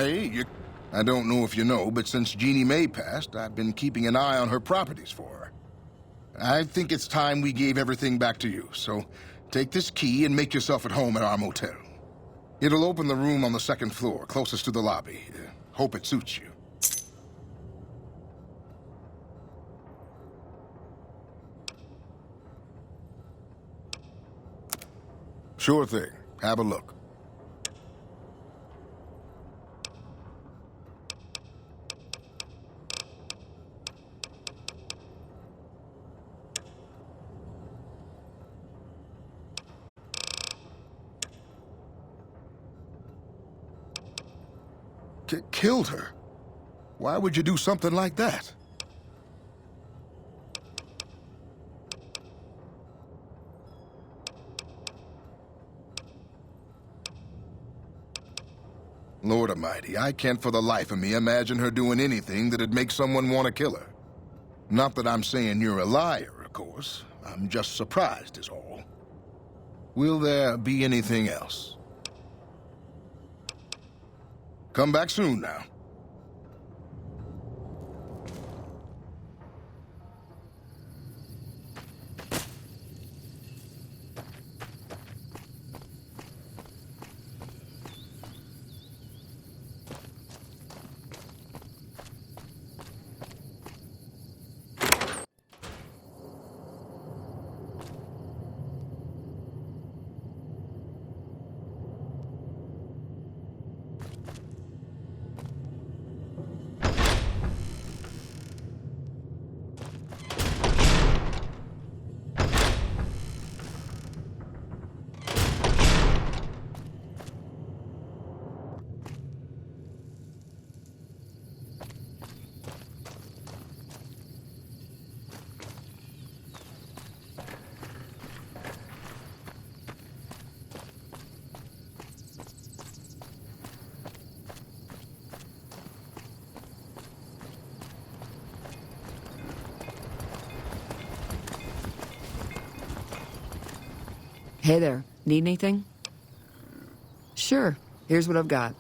Hey, I don't know if you know, but since Jeannie May passed, I've been keeping an eye on her properties for her. I think it's time we gave everything back to you, so take this key and make yourself at home at our motel. It'll open the room on the second floor, closest to the lobby. Hope it suits you. Sure thing. Have a look. Killed her? Why would you do something like that? Lord Almighty, I can't for the life of me imagine her doing anything that'd make someone want to kill her. Not that I'm saying you're a liar, of course. I'm just surprised is all. Will there be anything else? Come back soon now. Hey there, need anything? Sure, here's what I've got.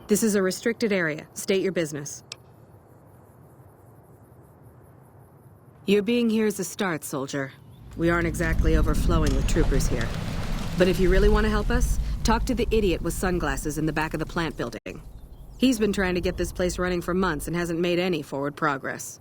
This is a restricted area. State your business. Your being here is a start, soldier. We aren't exactly overflowing with troopers here. But if you really want to help us, talk to the idiot with sunglasses in the back of the plant building. He's been trying to get this place running for months and hasn't made any forward progress.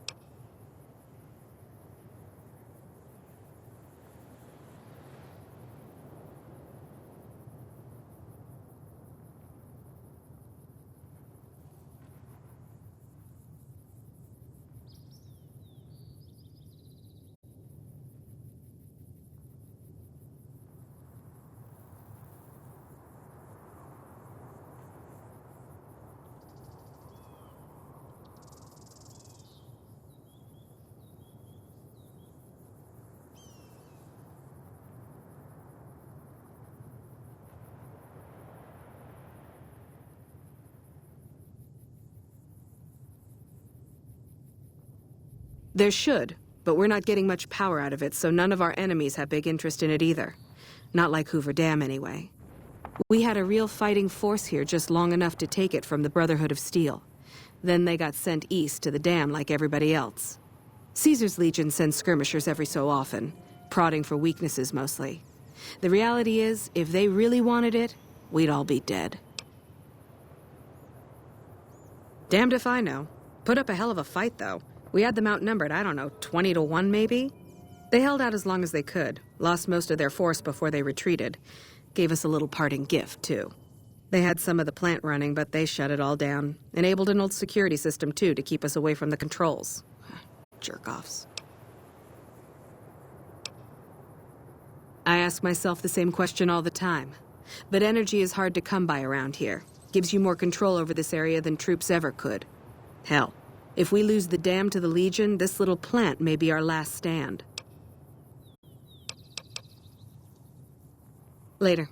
There should, but we're not getting much power out of it, so none of our enemies have big interest in it either. Not like Hoover Dam, anyway. We had a real fighting force here just long enough to take it from the Brotherhood of Steel. Then they got sent east to the dam like everybody else. Caesar's Legion sends skirmishers every so often, prodding for weaknesses mostly. The reality is, if they really wanted it, we'd all be dead. Damned if I know. Put up a hell of a fight, though. We had them outnumbered, I don't know, 20 to 1 maybe? They held out as long as they could, lost most of their force before they retreated. Gave us a little parting gift, too. They had some of the plant running, but they shut it all down. Enabled an old security system, too, to keep us away from the controls. Jerk-offs. I ask myself the same question all the time. But energy is hard to come by around here. Gives you more control over this area than troops ever could. Hell. If we lose the dam to the Legion, this little plant may be our last stand. Later.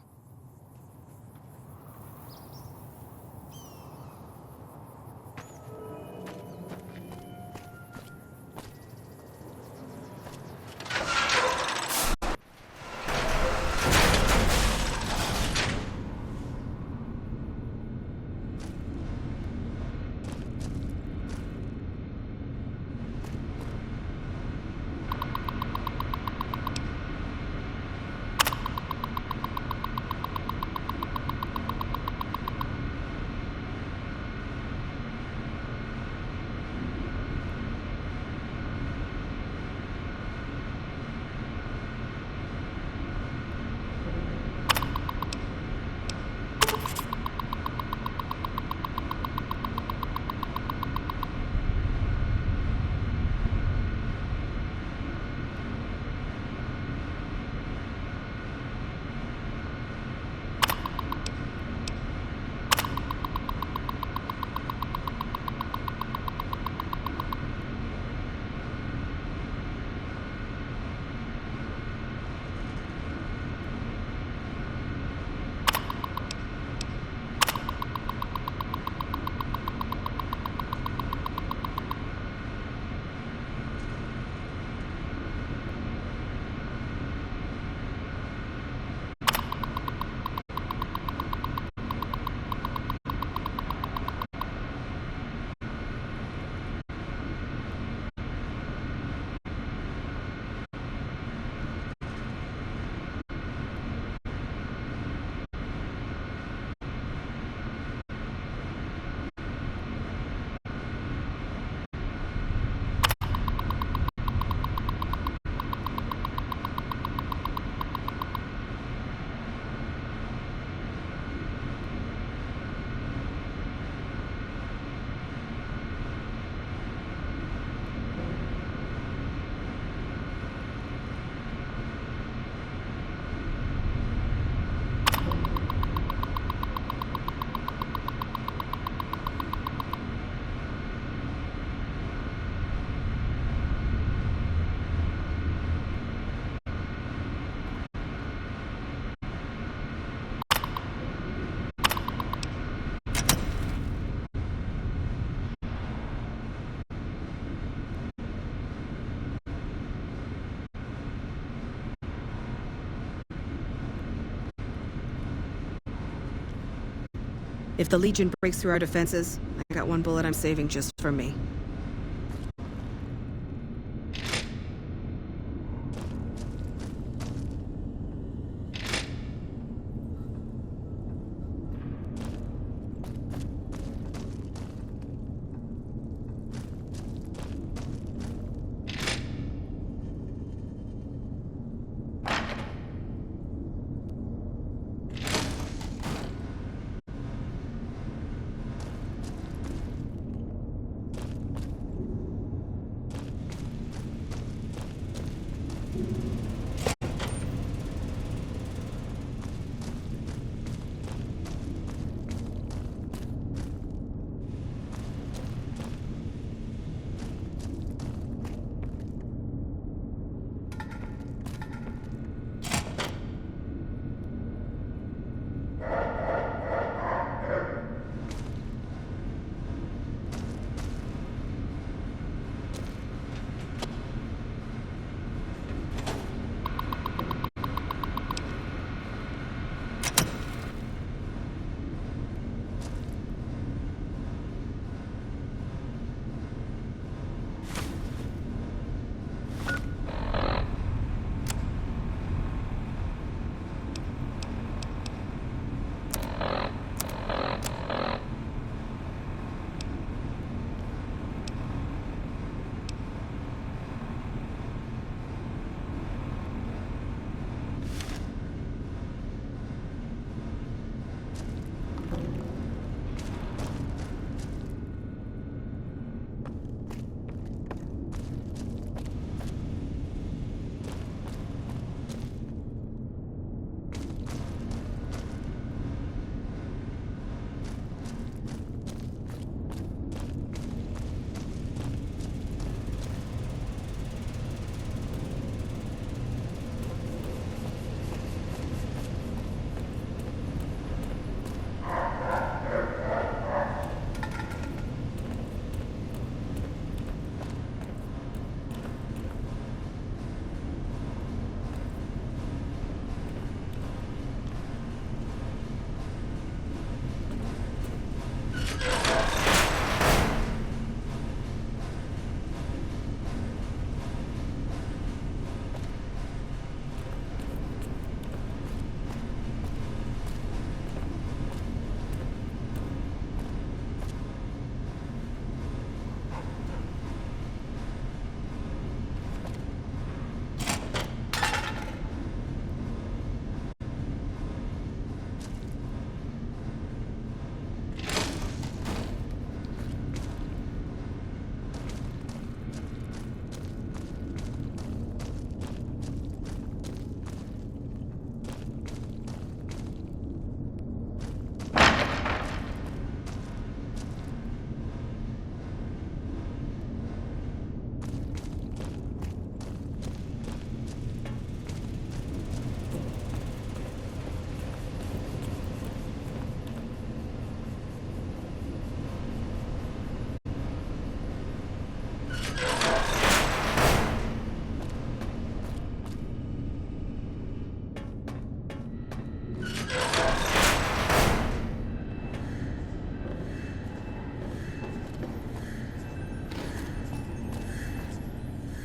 If the Legion breaks through our defenses, I got one bullet I'm saving just for me.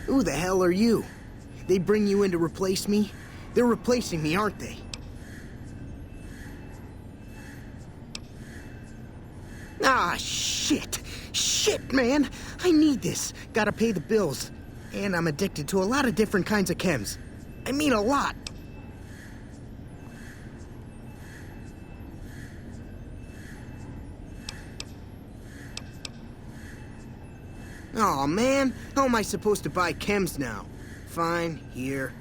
Who the hell are you? They bring you in to replace me? They're replacing me, aren't they? Ah, shit! Shit, man! I need this. Gotta pay the bills. And I'm addicted to a lot of different kinds of chems. I mean a lot. Aw, man. How am I supposed to buy chems now? Fine, here.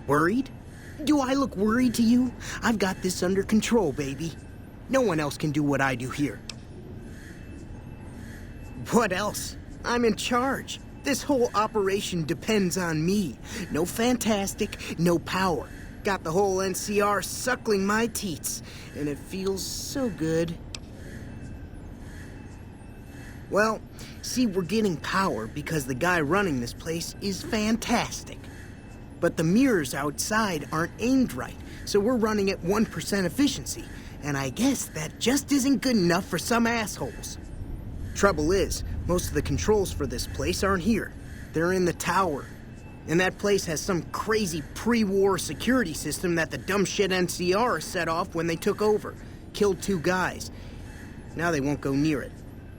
Worried? Do I look worried to you? I've got this under control, baby. No one else can do what I do here. What else? I'm in charge. This whole operation depends on me. No fantastic, no power. Got the whole NCR suckling my teats, and it feels so good. Well, see, we're getting power because the guy running this place is fantastic. But the mirrors outside aren't aimed right, so we're running at 1% efficiency. And I guess that just isn't good enough for some assholes. Trouble is, most of the controls for this place aren't here. They're in the tower. And that place has some crazy pre-war security system that the dumb shit NCR set off when they took over. Killed 2 guys. Now they won't go near it.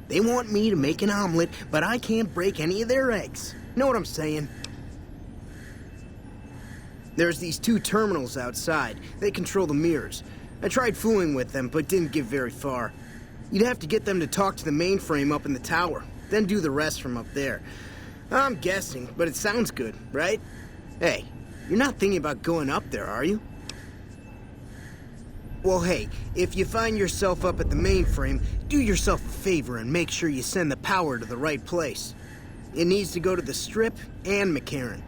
They want me to make an omelet, but I can't break any of their eggs. Know what I'm saying? There's these 2 terminals outside. They control the mirrors. I tried fooling with them, but didn't get very far. You'd have to get them to talk to the mainframe up in the tower, then do the rest from up there. I'm guessing, but it sounds good, right? Hey, you're not thinking about going up there, are you? Well, hey, if you find yourself up at the mainframe, do yourself a favor and make sure you send the power to the right place. It needs to go to the Strip and McCarran.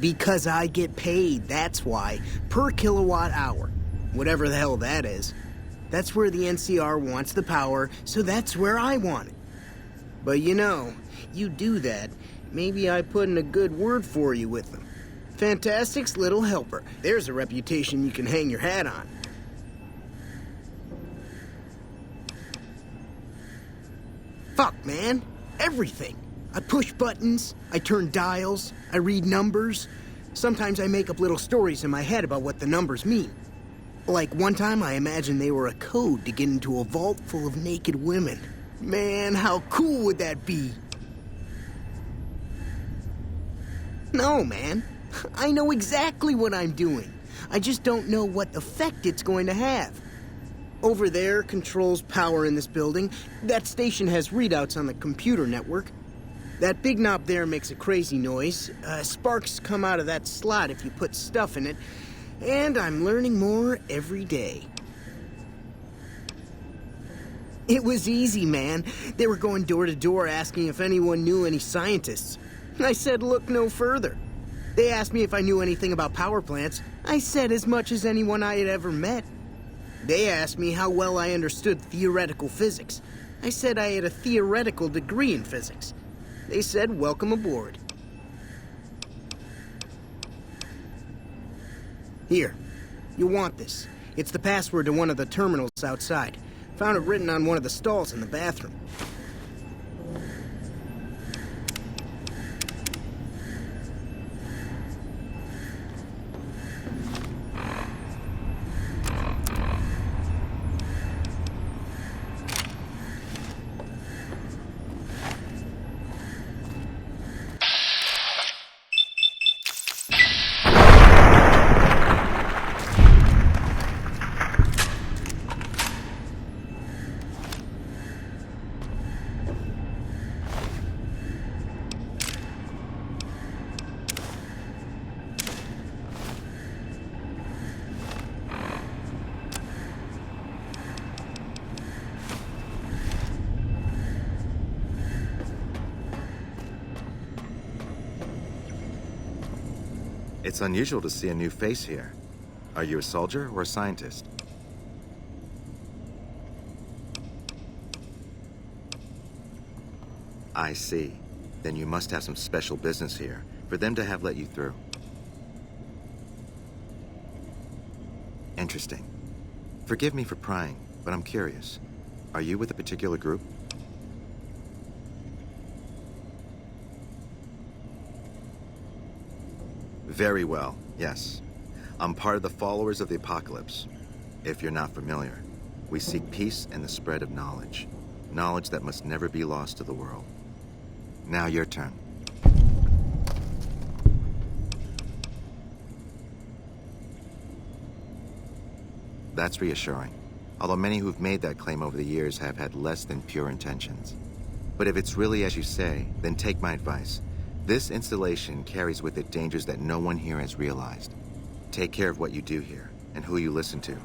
Because I get paid, that's why. Per kilowatt hour. Whatever the hell that is. That's where the NCR wants the power, so that's where I want it. But you know, you do that, maybe I put in a good word for you with them. Fantastic's little helper. There's a reputation you can hang your hat on. Fuck, man. Everything. I push buttons, I turn dials, I read numbers. Sometimes I make up little stories in my head about what the numbers mean. Like one time I imagined they were a code to get into a vault full of naked women. Man, how cool would that be? No, man. I know exactly what I'm doing. I just don't know what effect it's going to have. Over there controls power in this building. That station has readouts on the computer network. That big knob there makes a crazy noise. Sparks come out of that slot if you put stuff in it. And I'm learning more every day. It was easy, man. They were going door to door asking if anyone knew any scientists. I said, look no further. They asked me if I knew anything about power plants. I said as much as anyone I had ever met. They asked me how well I understood theoretical physics. I said I had a theoretical degree in physics. They said, welcome aboard. Here, you want this. It's the password to one of the terminals outside. Found it written on one of the stalls in the bathroom. It's unusual to see a new face here. Are you a soldier or a scientist? I see. Then you must have some special business here for them to have let you through. Interesting. Forgive me for prying, but I'm curious. Are you with a particular group? Very well, yes. I'm part of the Followers of the Apocalypse. If you're not familiar, we seek peace and the spread of knowledge. Knowledge that must never be lost to the world. Now your turn. That's reassuring. Although many who've made that claim over the years have had less than pure intentions. But if it's really as you say, then take my advice. This installation carries with it dangers that no one here has realized. Take care of what you do here, and who you listen to.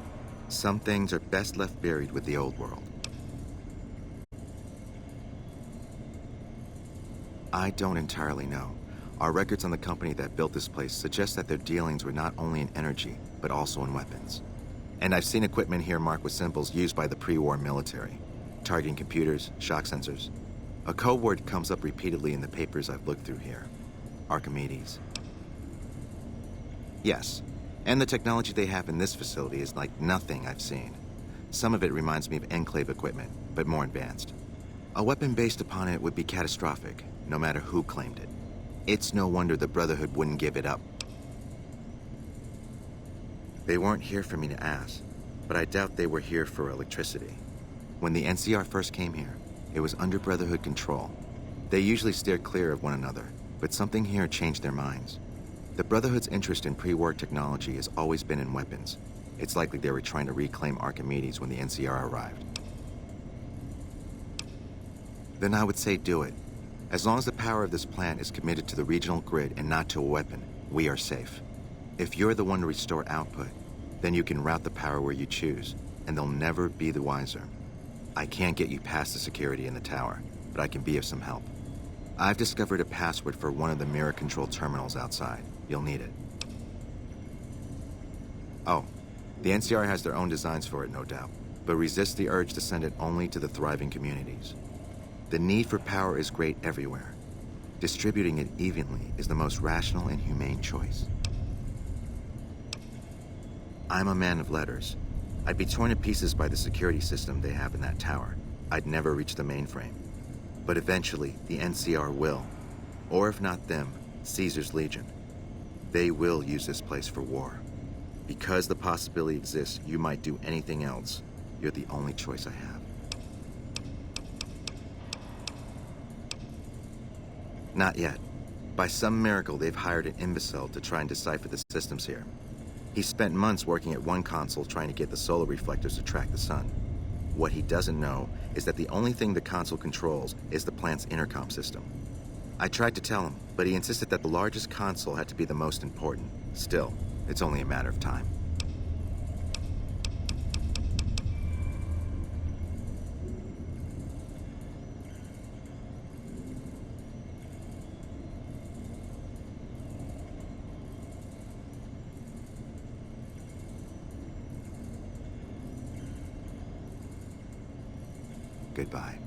Some things are best left buried with the old world. I don't entirely know. Our records on the company that built this place suggest that their dealings were not only in energy, but also in weapons. And I've seen equipment here marked with symbols used by the pre-war military, targeting computers, shock sensors. A code word comes up repeatedly in the papers I've looked through here. Archimedes. Yes, and the technology they have in this facility is like nothing I've seen. Some of it reminds me of Enclave equipment, but more advanced. A weapon based upon it would be catastrophic, no matter who claimed it. It's no wonder the Brotherhood wouldn't give it up. They weren't here for me to ask, but I doubt they were here for electricity. When the NCR first came here, it was under Brotherhood control. They usually steer clear of one another, but something here changed their minds. The Brotherhood's interest in pre-war technology has always been in weapons. It's likely they were trying to reclaim Archimedes when the NCR arrived. Then I would say do it. As long as the power of this plant is committed to the regional grid and not to a weapon, we are safe. If you're the one to restore output, then you can route the power where you choose, and they'll never be the wiser. I can't get you past the security in the tower, but I can be of some help. I've discovered a password for one of the mirror control terminals outside. You'll need it. Oh, the NCR has their own designs for it, no doubt, but resist the urge to send it only to the thriving communities. The need for power is great everywhere. Distributing it evenly is the most rational and humane choice. I'm a man of letters. I'd be torn to pieces by the security system they have in that tower. I'd never reach the mainframe. But eventually, the NCR will. Or if not them, Caesar's Legion. They will use this place for war. Because the possibility exists you might do anything else, you're the only choice I have. Not yet. By some miracle, they've hired an imbecile to try and decipher the systems here. He spent months working at one console trying to get the solar reflectors to track the sun. What he doesn't know is that the only thing the console controls is the plant's intercom system. I tried to tell him, but he insisted that the largest console had to be the most important. Still, it's only a matter of time. Goodbye.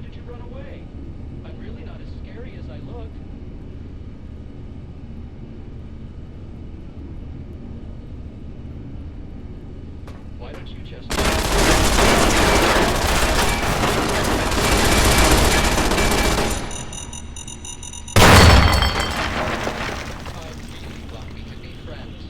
did you run away? I'm really not as scary as I look. Why don't you just... I really thought we could be friends.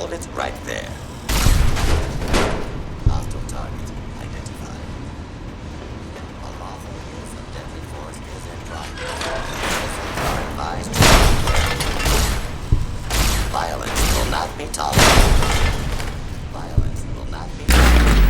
hold it right there. Hostile target identified. A lawful use of deadly force is in progress. Citizens are advised to violence will not be tolerated. Violence will not be tolerated.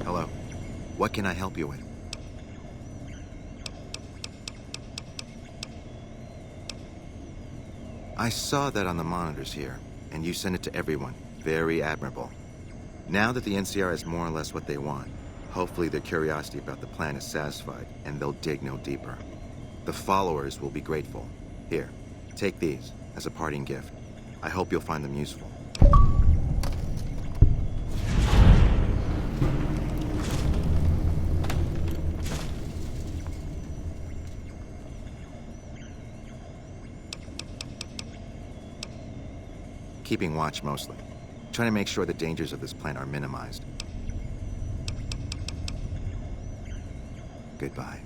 Hello. What can I help you with? I saw that on the monitors here, and you sent it to everyone. Very admirable. Now that the NCR is more or less what they want, hopefully their curiosity about the plan is satisfied, and they'll dig no deeper. The followers will be grateful. Here, take these as a parting gift. I hope you'll find them useful. Keeping watch mostly. Trying to make sure the dangers of this plan are minimized. Goodbye.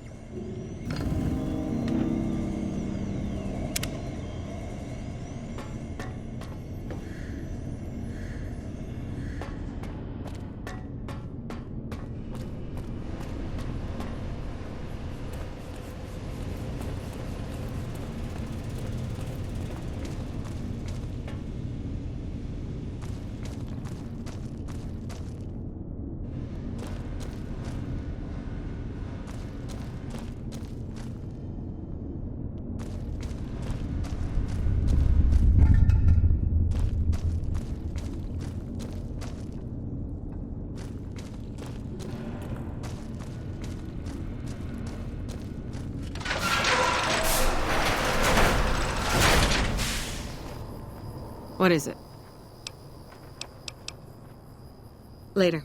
What is it? Later.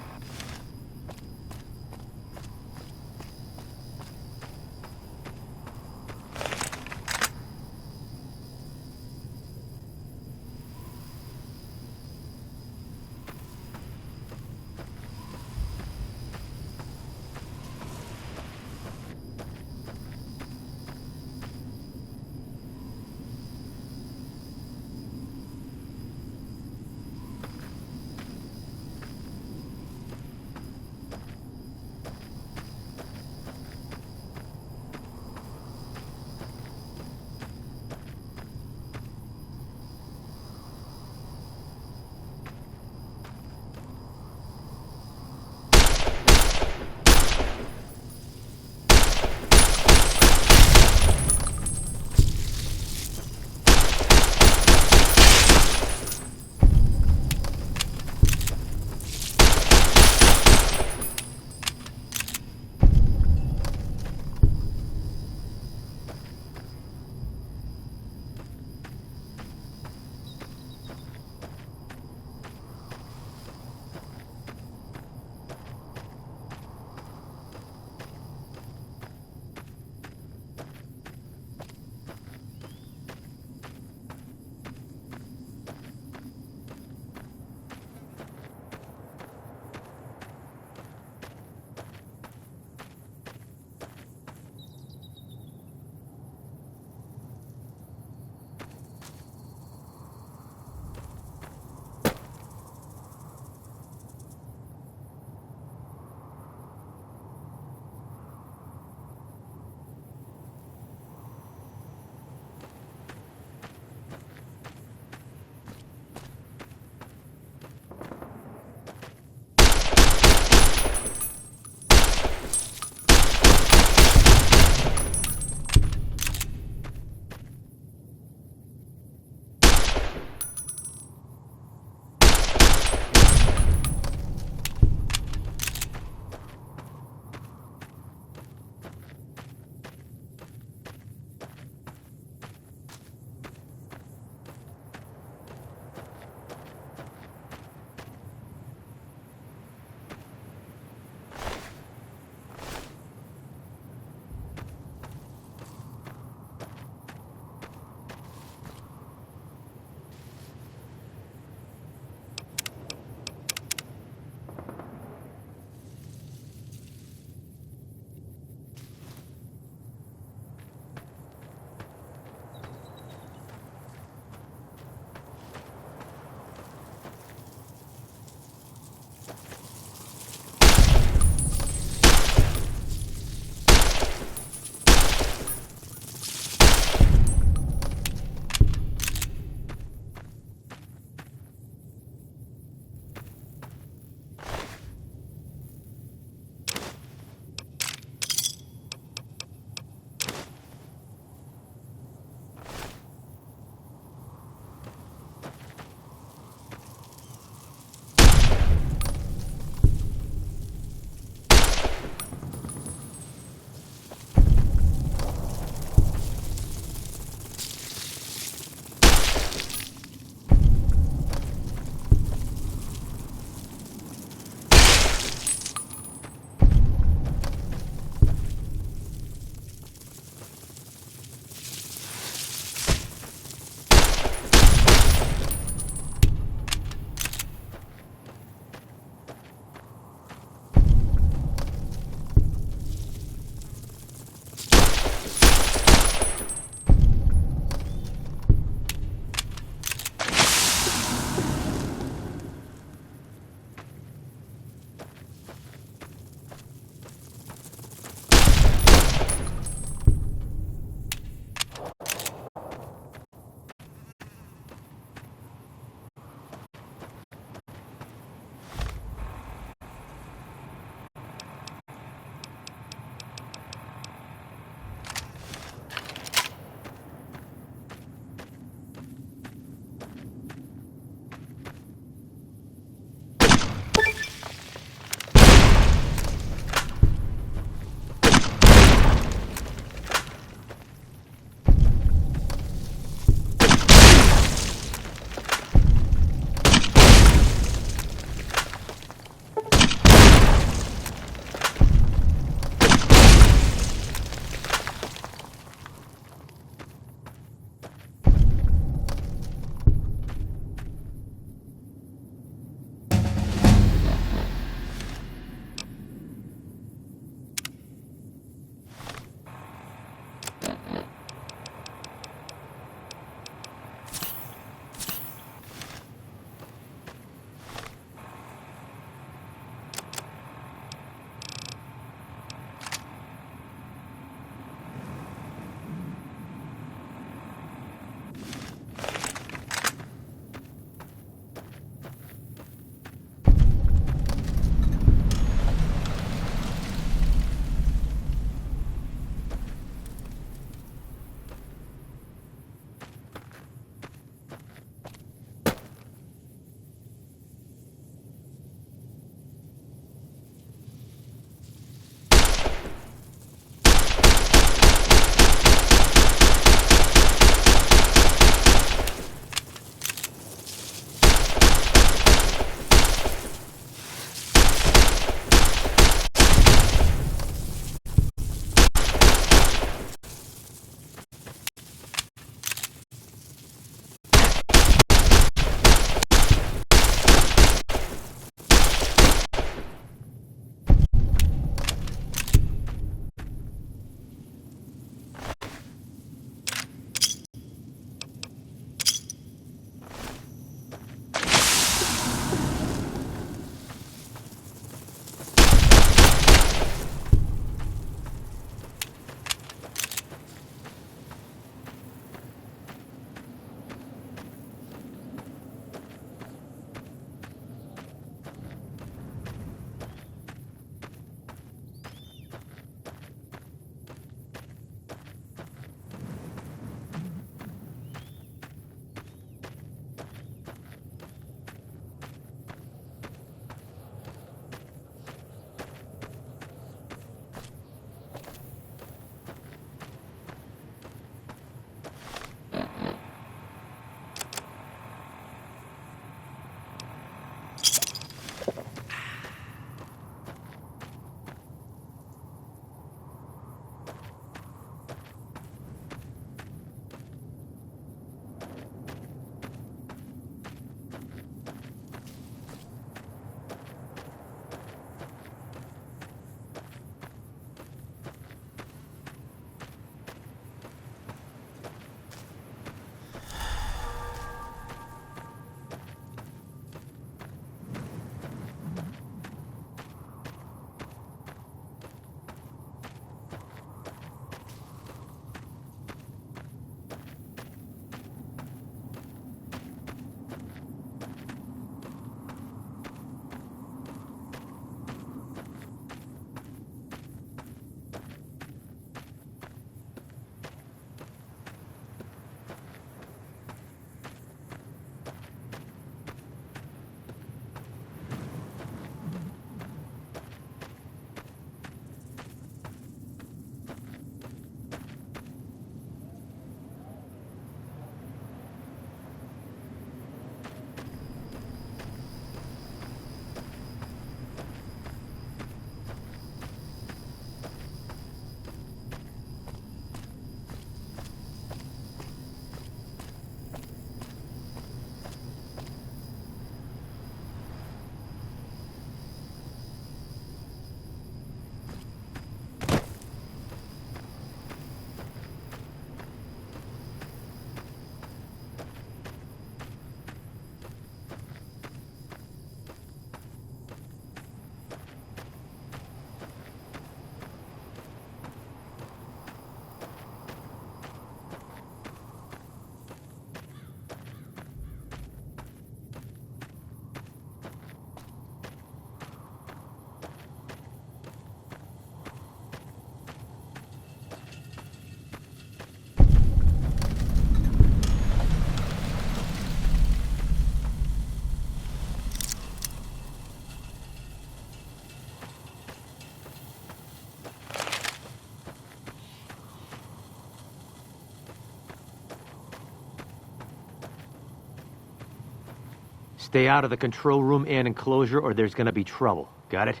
Stay out of the control room and enclosure, or there's gonna be trouble. Got it?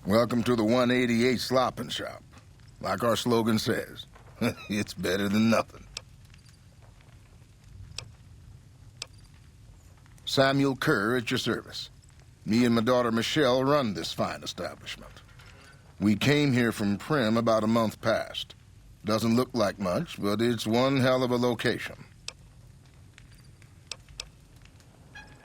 Welcome to the 188 Slopping Shop. Like our slogan says, it's better than nothing. Samuel Kerr at your service. Me and my daughter Michelle run this fine establishment. We came here from Primm about a month past. Doesn't look like much, but it's one hell of a location.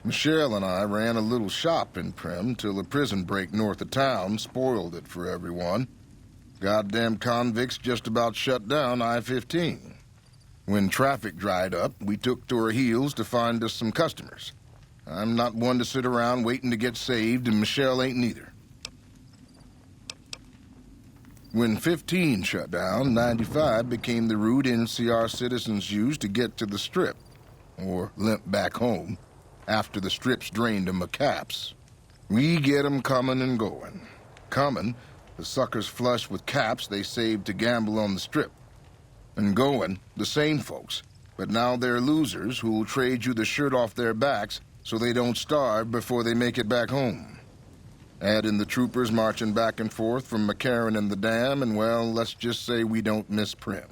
Michelle and I ran a little shop in Primm till a prison break north of town spoiled it for everyone. Goddamn convicts just about shut down I-15. When traffic dried up, we took to our heels to find us some customers. I'm not one to sit around waiting to get saved, and Michelle ain't neither. When 15 shut down, 95 became the route NCR citizens used to get to the Strip, or limp back home, after the Strip's drained 'em of caps. We get 'em coming and going. Coming, the suckers flush with caps they saved to gamble on the Strip. And going, the same folks, but now they're losers who'll trade you the shirt off their backs so they don't starve before they make it back home. Add in the troopers marching back and forth from McCarran and the Dam, and well, let's just say we don't miss Primm.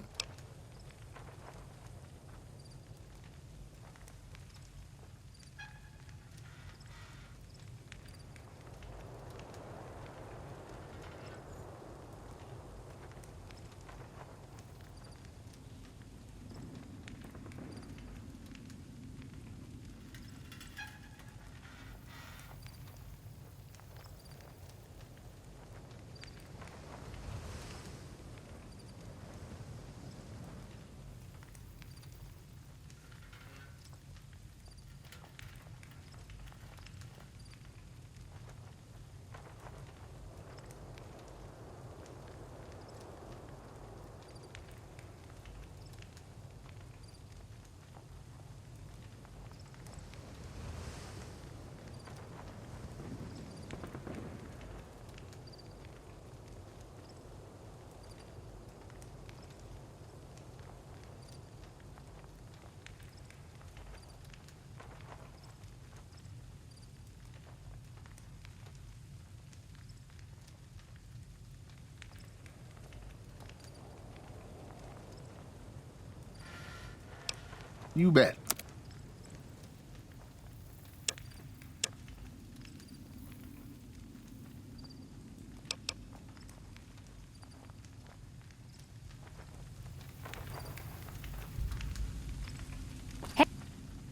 You bet.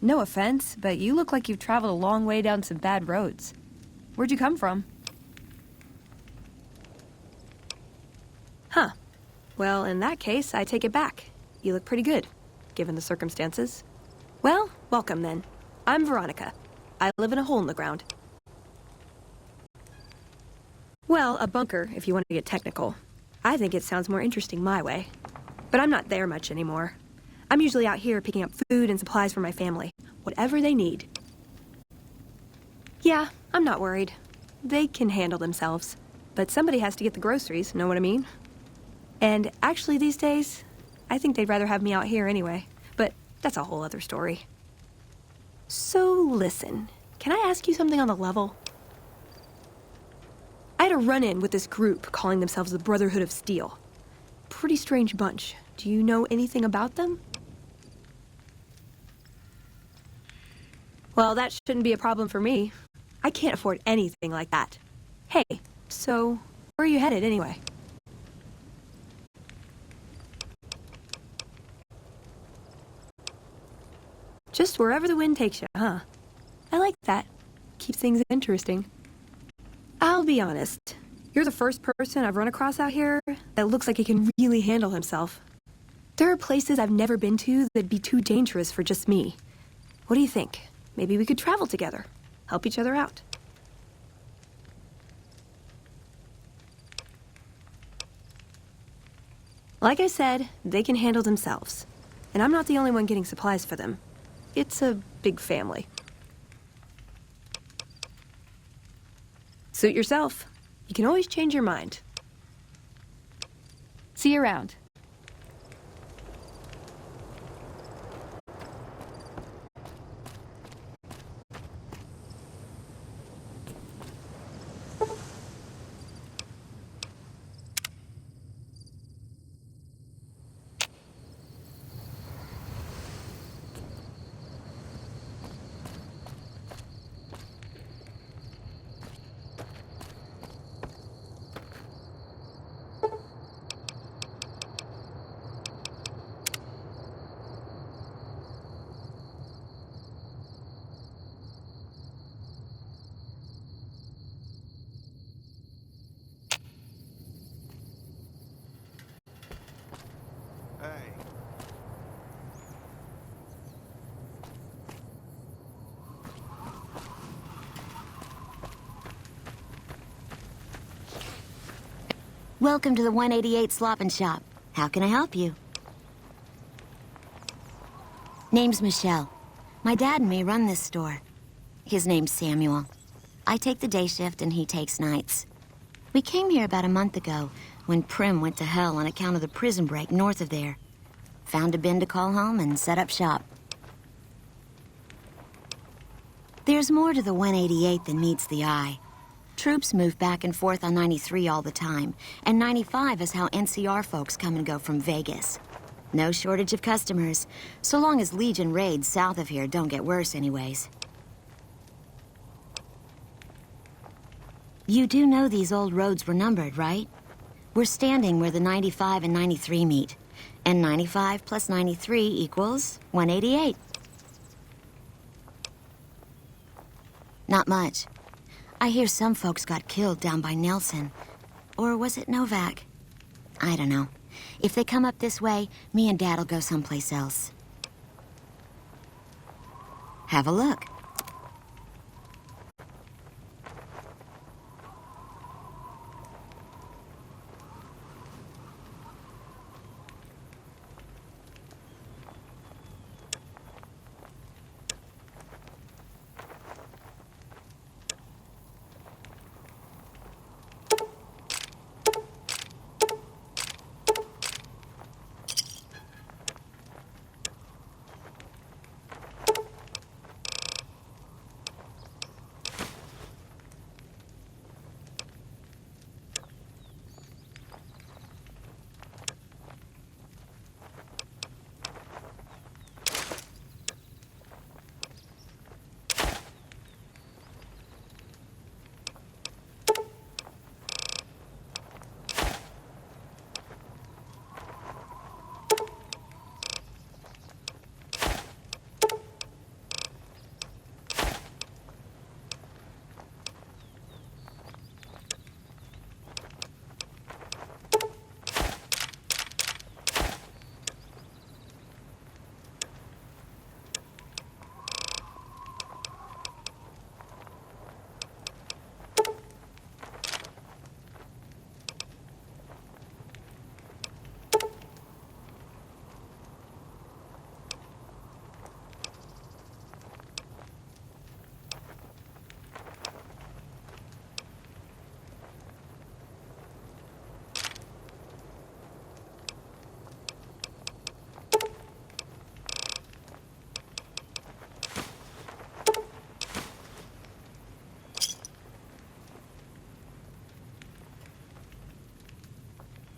No offense, but you look like you've traveled a long way down some bad roads. Where'd you come from? Huh. Well, in that case, I take it back. You look pretty good, given the circumstances. Well, welcome then. I'm Veronica. I live in a hole in the ground. Well, a bunker, if you want to get technical. I think it sounds more interesting my way. But I'm not there much anymore. I'm usually out here picking up food and supplies for my family. Whatever they need. Yeah, I'm not worried. They can handle themselves. But somebody has to get the groceries, know what I mean? And actually these days, I think they'd rather have me out here anyway. But that's a whole other story. So listen, can I ask you something on the level? I had a run-in with this group calling themselves the Brotherhood of Steel. Pretty strange bunch. Do you know anything about them? Well, that shouldn't be a problem for me. I can't afford anything like that. Hey, so where are you headed anyway? Just wherever the wind takes you, huh? I like that. Keeps things interesting. I'll be honest. You're the first person I've run across out here that looks like he can really handle himself. There are places I've never been to that'd be too dangerous for just me. What do you think? Maybe we could travel together. Help each other out. Like I said, they can handle themselves. And I'm not the only one getting supplies for them. It's a big family. Suit yourself. You can always change your mind. See you around. Welcome to the 188 Slop and Shop. How can I help you? Name's Michelle. My dad and me run this store. His name's Samuel. I take the day shift and he takes nights. We came here about a month ago when Prim went to hell on account of the prison break north of there. Found a bin to call home and set up shop. There's more to the 188 than meets the eye. Troops move back and forth on 93 all the time, and 95 is how NCR folks come and go from Vegas. No shortage of customers, so long as Legion raids south of here don't get worse anyways. You do know these old roads were numbered, right? We're standing where the 95 and 93 meet, and 95 plus 93 equals 188. Not much. I hear some folks got killed down by Nelson. Or was it Novak? I don't know. If they come up this way, me and Dad'll go someplace else. Have a look.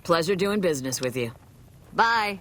Pleasure doing business with you. Bye.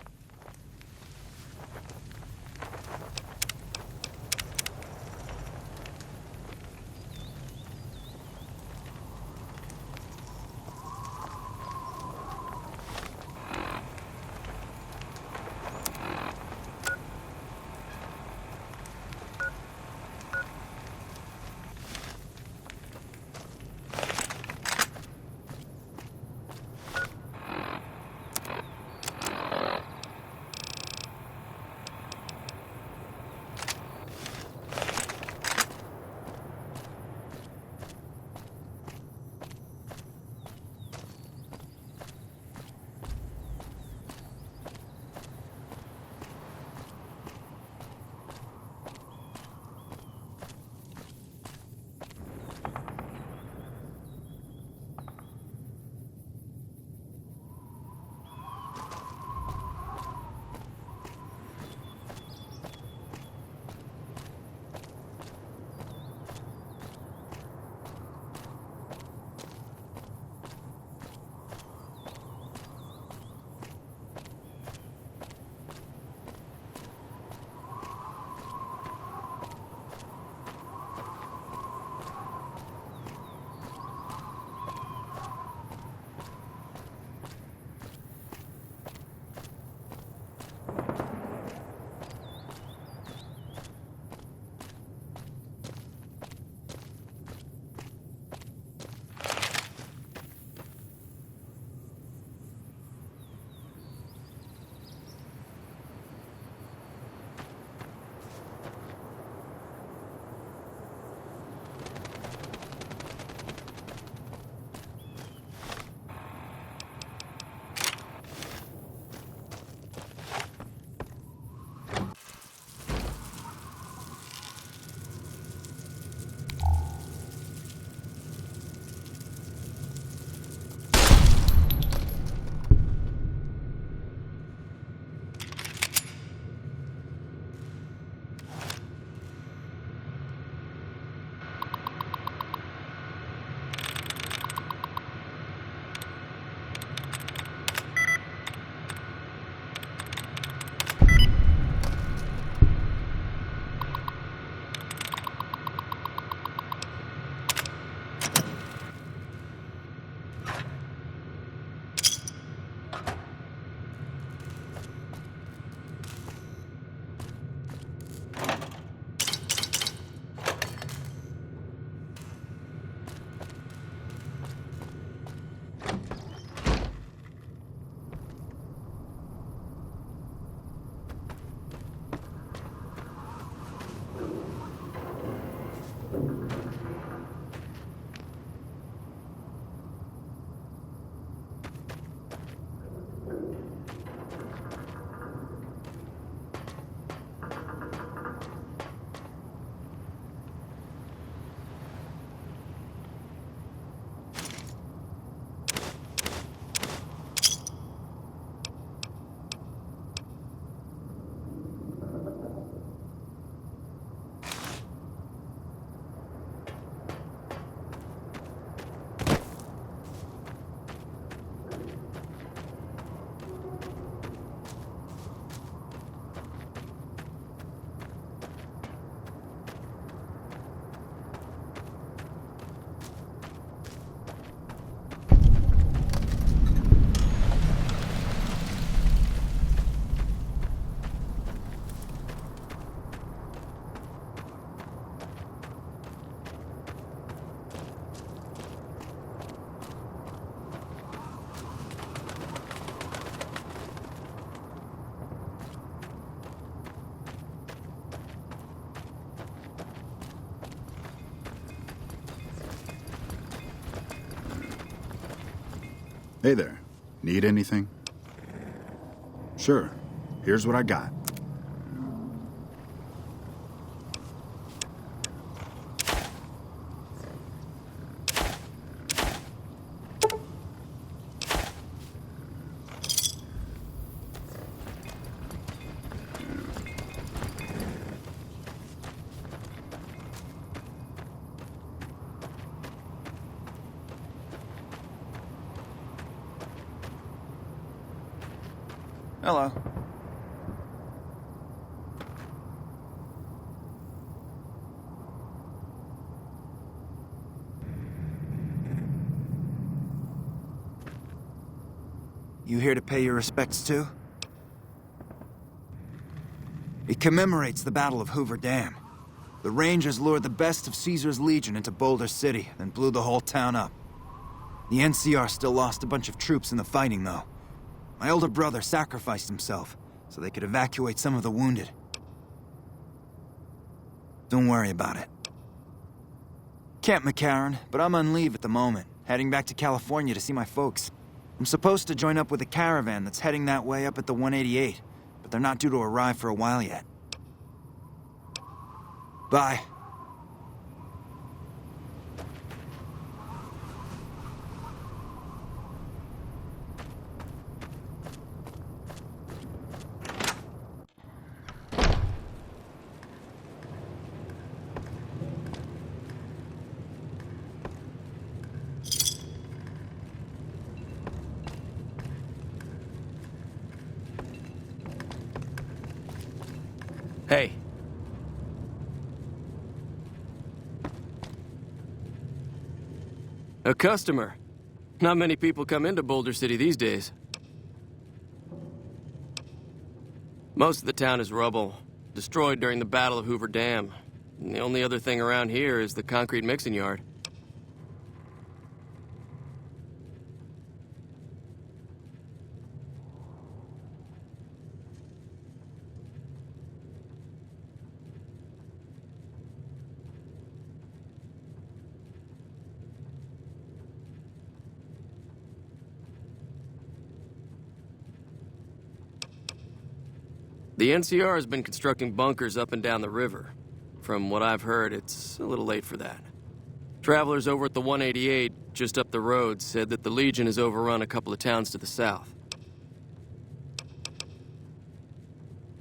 Hey there. Need anything? Sure. Here's what I got. Hello. You here to pay your respects too? It commemorates the Battle of Hoover Dam. The Rangers lured the best of Caesar's Legion into Boulder City, then blew the whole town up. The NCR still lost a bunch of troops in the fighting, though. My older brother sacrificed himself so they could evacuate some of the wounded. Don't worry about it. Camp McCarran, but I'm on leave at the moment, heading back to California to see my folks. I'm supposed to join up with a caravan that's heading that way up at the 188, but they're not due to arrive for a while yet. Bye. Hey. A customer. Not many people come into Boulder City these days. Most of the town is rubble, destroyed during the Battle of Hoover Dam. And the only other thing around here is the concrete mixing yard. The NCR has been constructing bunkers up and down the river. From what I've heard, it's a little late for that. Travelers over at the 188, just up the road, said that the Legion has overrun a couple of towns to the south.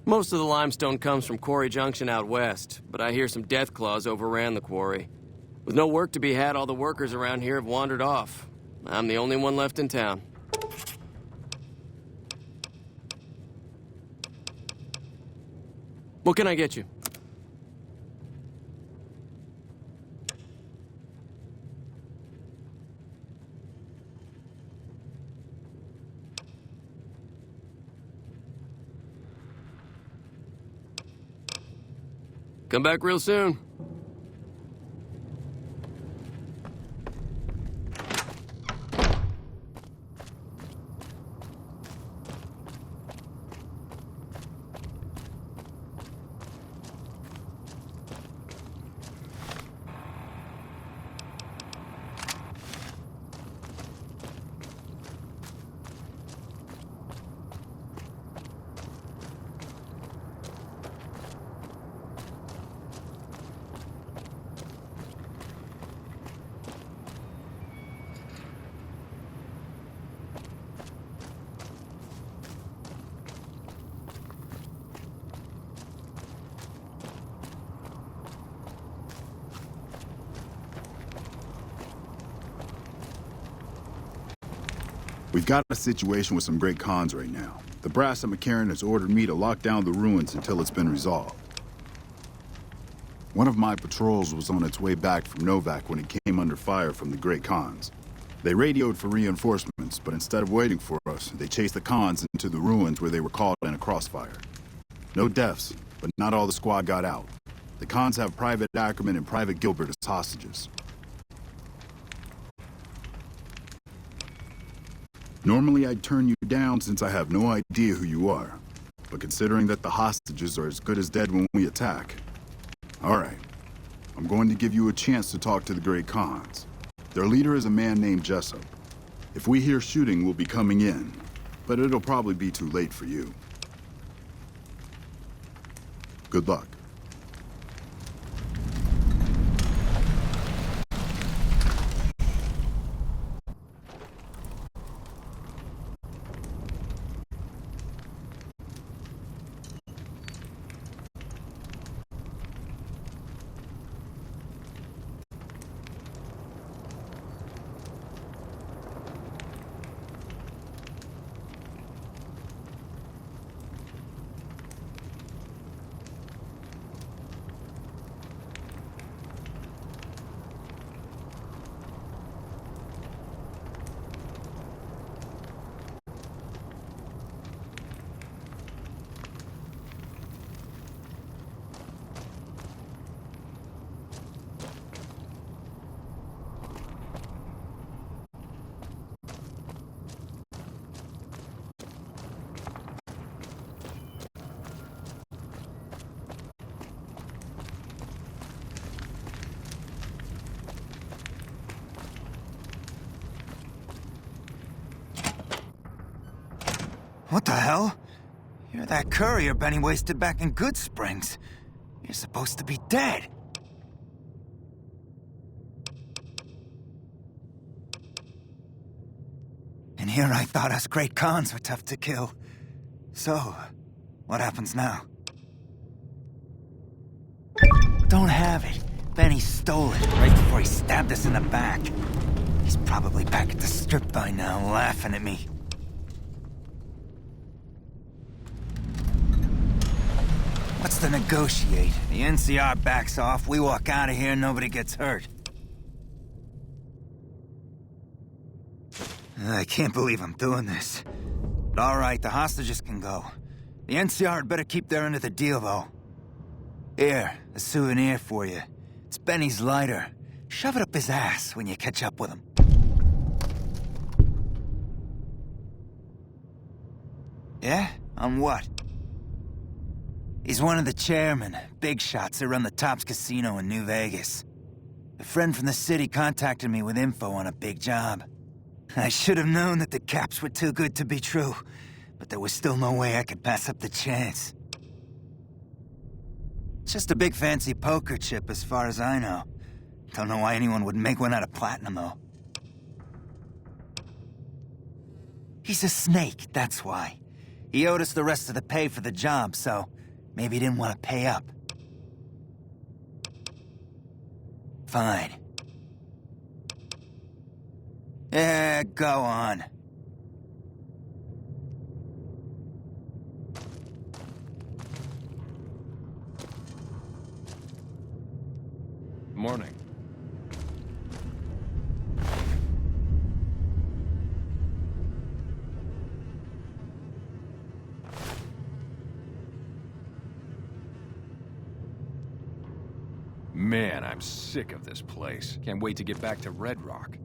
Most of the limestone comes from Quarry Junction out west, but I hear some Deathclaws overran the quarry. With no work to be had, all the workers around here have wandered off. I'm the only one left in town. What can I get you? Come back real soon. We've got a situation with some great cons right now. The brass at McCarran has ordered me to lock down the ruins until it's been resolved. One of my patrols was on its way back from Novak when it came under fire from the Great Khans. They radioed for reinforcements, but instead of waiting for us, they chased the Khans into the ruins where they were caught in a crossfire. No deaths, but not all the squad got out. The Khans have Private Ackerman and Private Gilbert as hostages. Normally I'd turn you down since I have no idea who you are. But considering that the hostages are as good as dead when we attack... Alright. I'm going to give you a chance to talk to the Great Khans. Their leader is a man named Jessup. If we hear shooting, we'll be coming in. But it'll probably be too late for you. Good luck. What the hell? You're that courier Benny wasted back in Good Springs. You're supposed to be dead. And here I thought us Great Khans were tough to kill. So, what happens now? Don't have it. Benny stole it right before he stabbed us in the back. He's probably back at the strip by now, laughing at me. What's to negotiate? The NCR backs off, we walk out of here, nobody gets hurt. I can't believe I'm doing this. But all right, the hostages can go. The NCR had better keep their end of the deal, though. Here, a souvenir for you. It's Benny's lighter. Shove it up his ass when you catch up with him. Yeah? On what? He's one of the chairmen, big shots that run the Tops Casino in New Vegas. A friend from the city contacted me with info on a big job. I should have known that the caps were too good to be true, but there was still no way I could pass up the chance. It's just a big fancy poker chip as far as I know. Don't know why anyone would make one out of platinum, though. He's a snake, that's why. He owed us the rest of the pay for the job, so maybe he didn't want to pay up. Fine. Yeah, go on. Morning. Man, I'm sick of this place. Can't wait to get back to Red Rock.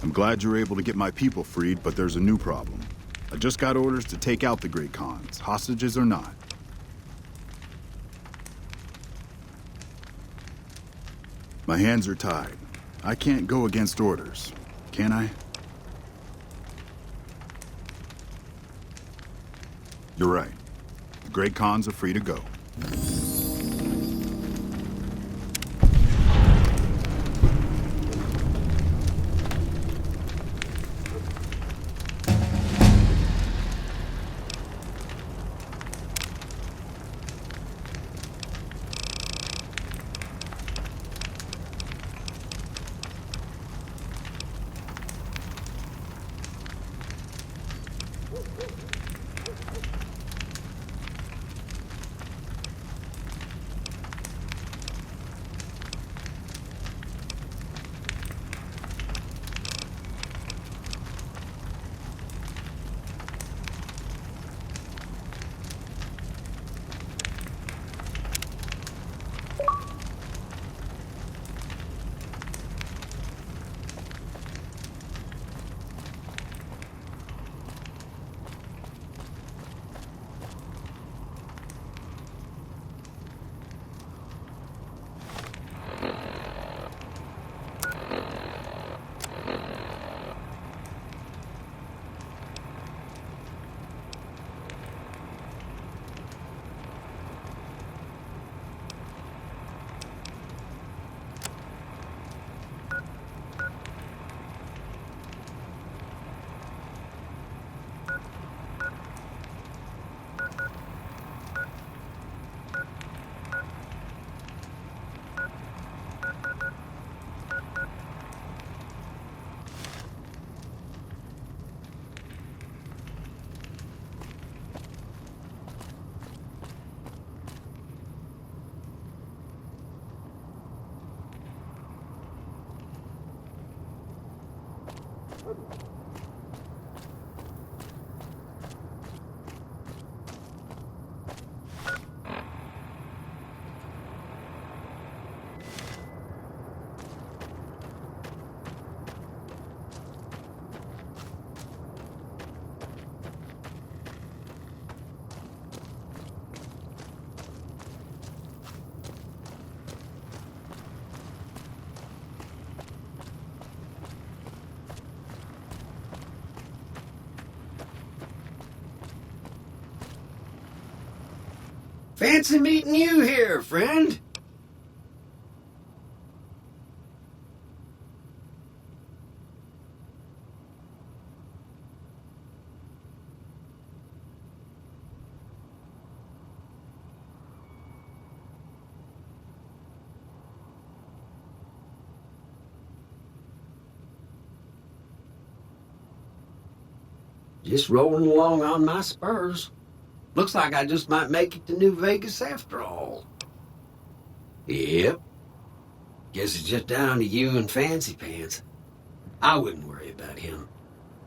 I'm glad you're able to get my people freed, but there's a new problem. I just got orders to take out the Great Khans, hostages or not. My hands are tied. I can't go against orders, can I? You're right. The Great Khans are free to go. Fancy meeting you here, friend. Just rolling along on my spurs. Looks like I just might make it to New Vegas after all. Yep. Guess it's just down to you and Fancy Pants. I wouldn't worry about him.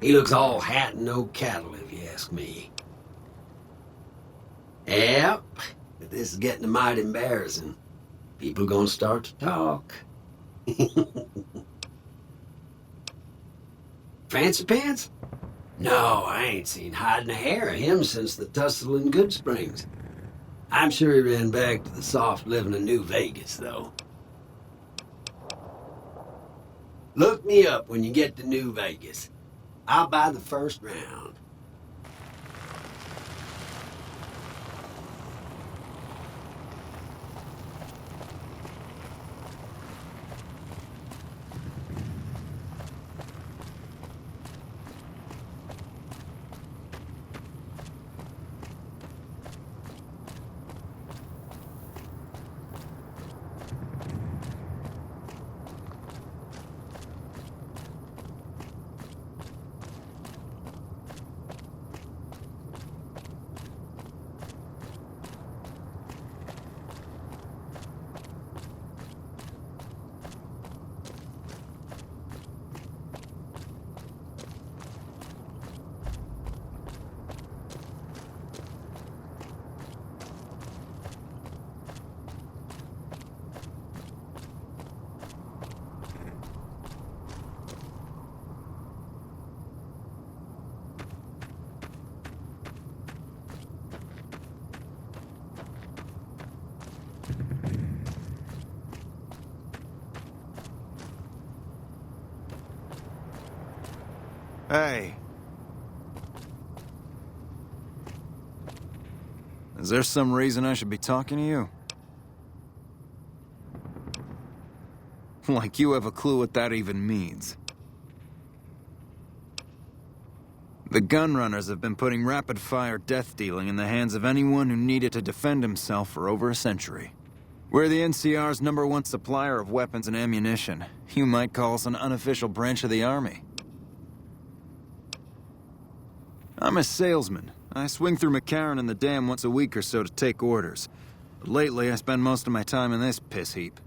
He looks all hat and no cattle, if you ask me. Yep. But this is getting mighty embarrassing. People gonna start to talk. Fancy Pants? No, I ain't seen hide nor hair of him since the tussle in Good Springs. I'm sure he ran back to the soft living of New Vegas, though. Look me up when you get to New Vegas. I'll buy the first round. Hey. Is there some reason I should be talking to you? Like you have a clue what that even means. The Gunrunners have been putting rapid-fire death dealing in the hands of anyone who needed to defend himself for over a century. We're the NCR's #1 supplier of weapons and ammunition. You might call us an unofficial branch of the Army. I'm a salesman. I swing through McCarran and the Dam once a week or so to take orders. But lately, I spend most of my time in this piss heap.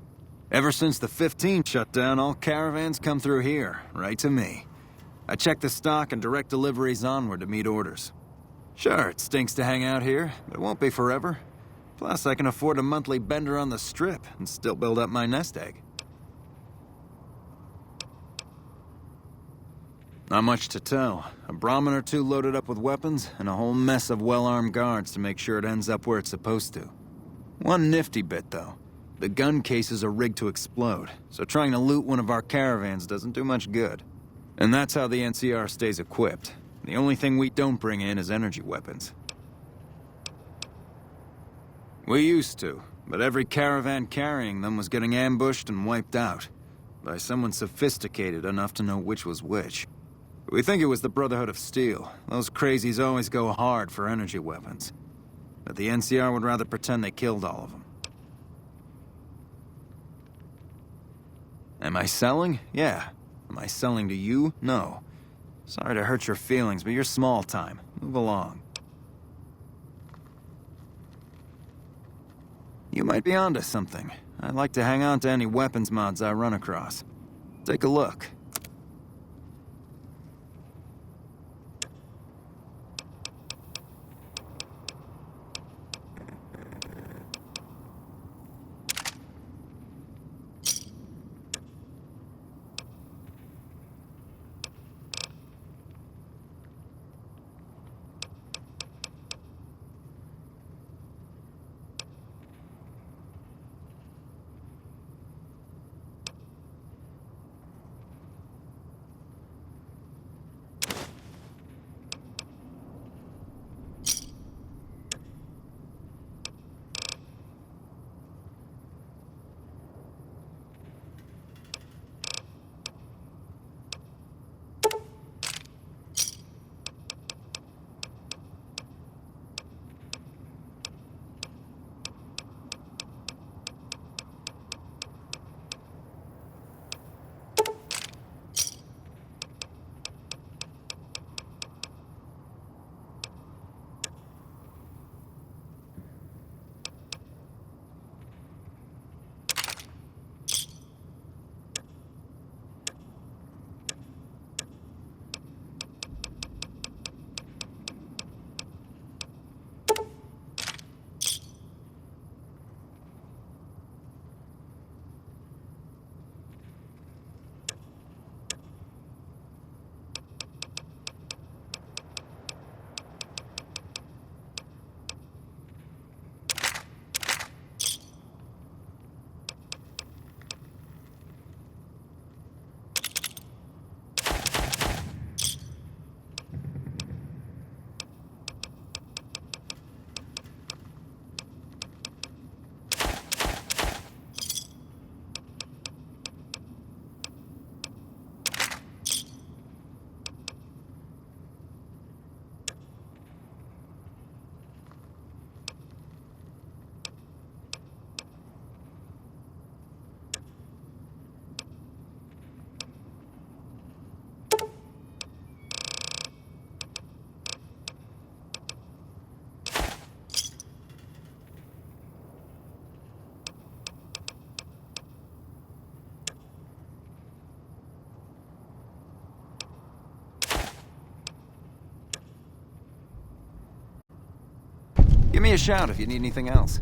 Ever since the 15 shut down, all caravans come through here, right to me. I check the stock and direct deliveries onward to meet orders. Sure, it stinks to hang out here, but it won't be forever. Plus, I can afford a monthly bender on the Strip and still build up my nest egg. Not much to tell. A Brahmin or two loaded up with weapons, and a whole mess of well-armed guards to make sure it ends up where it's supposed to. One nifty bit, though. The gun cases are rigged to explode, so trying to loot one of our caravans doesn't do much good. And that's how the NCR stays equipped. The only thing we don't bring in is energy weapons. We used to, but every caravan carrying them was getting ambushed and wiped out. By someone sophisticated enough to know which was which. We think it was the Brotherhood of Steel. Those crazies always go hard for energy weapons. But the NCR would rather pretend they killed all of them. Am I selling? Yeah. Am I selling to you? No. Sorry to hurt your feelings, but you're small time. Move along. You might be onto something. I'd like to hang on to any weapons mods I run across. Take a look. Give me a shout if you need anything else.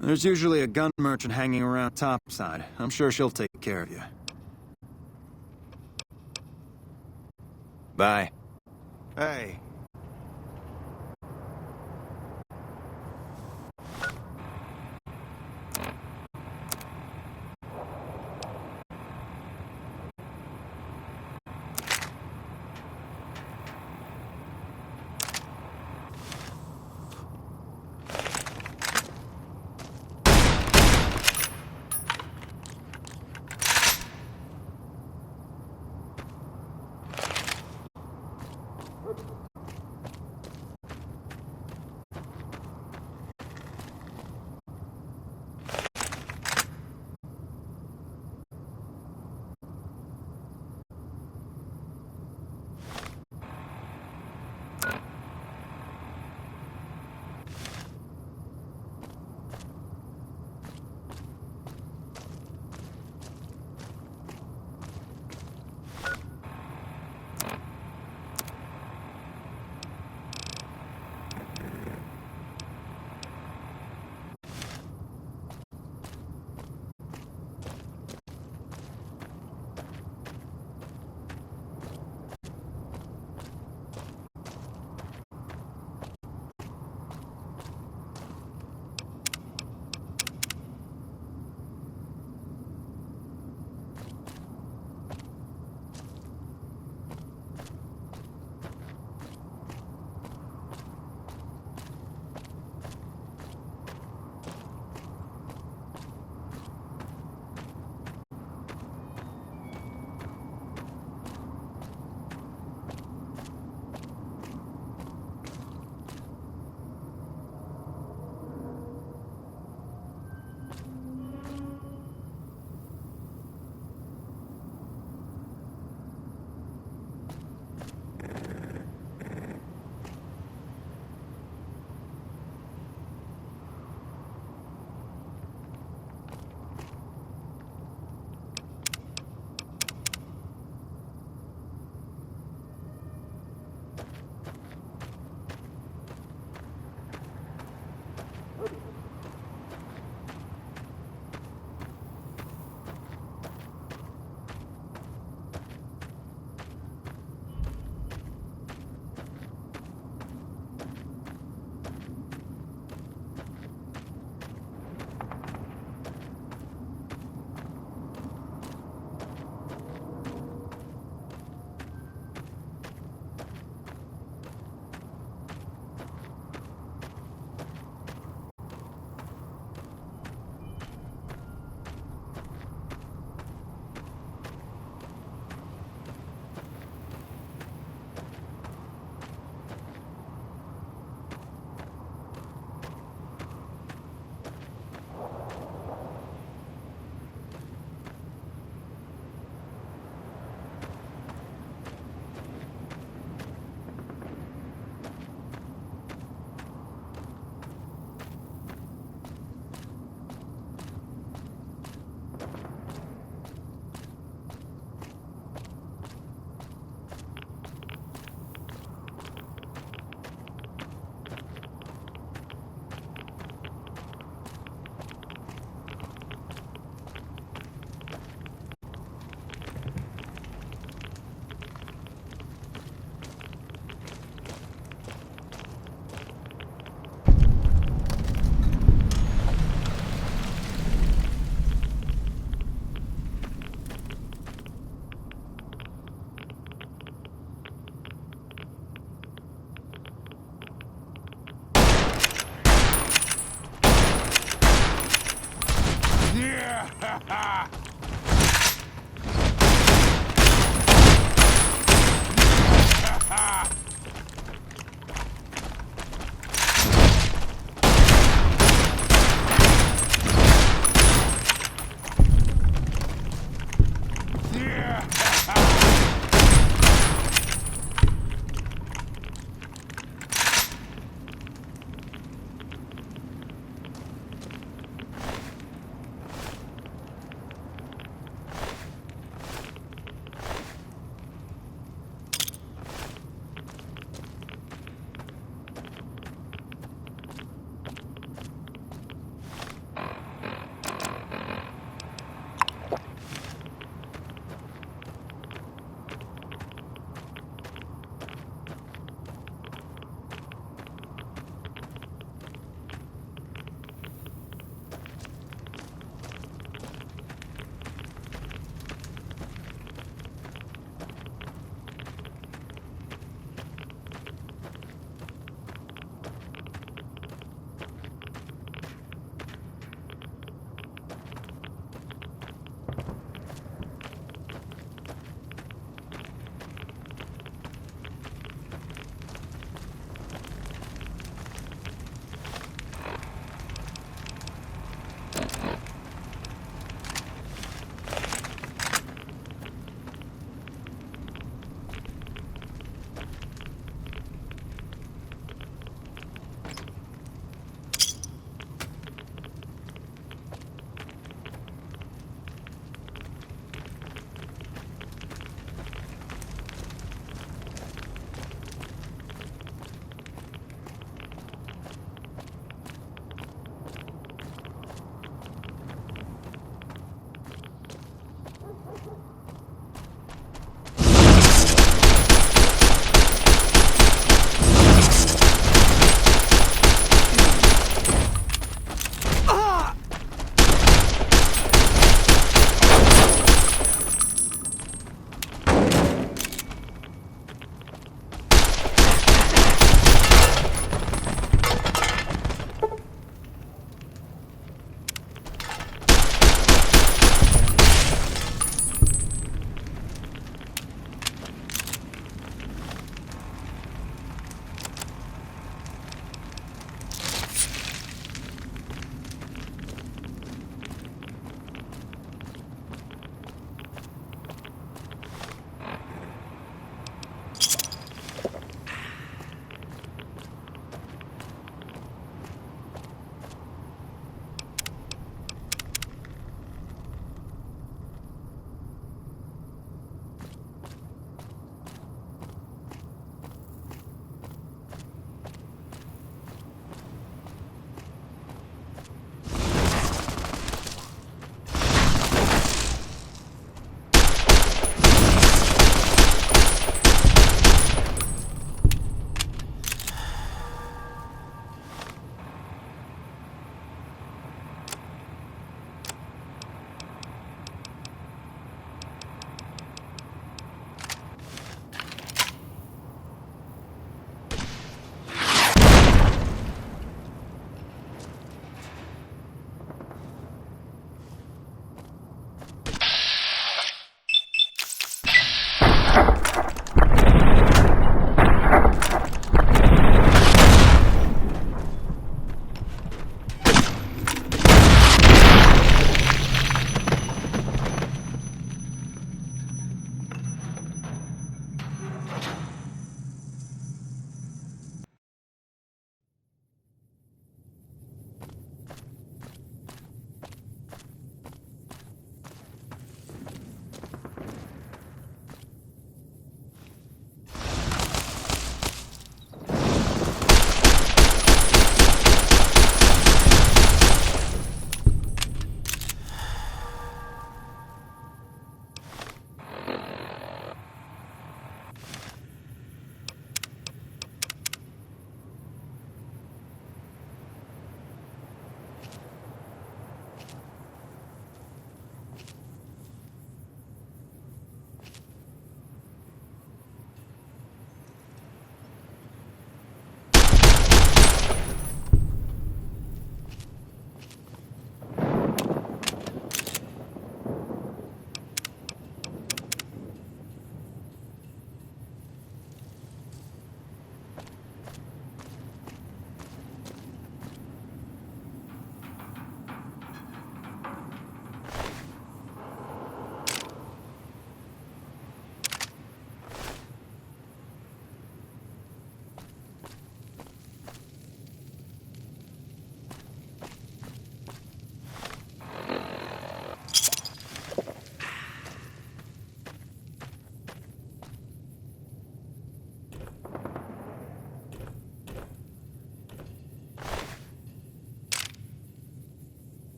There's usually a gun merchant hanging around topside. I'm sure she'll take care of you. Bye. Hey.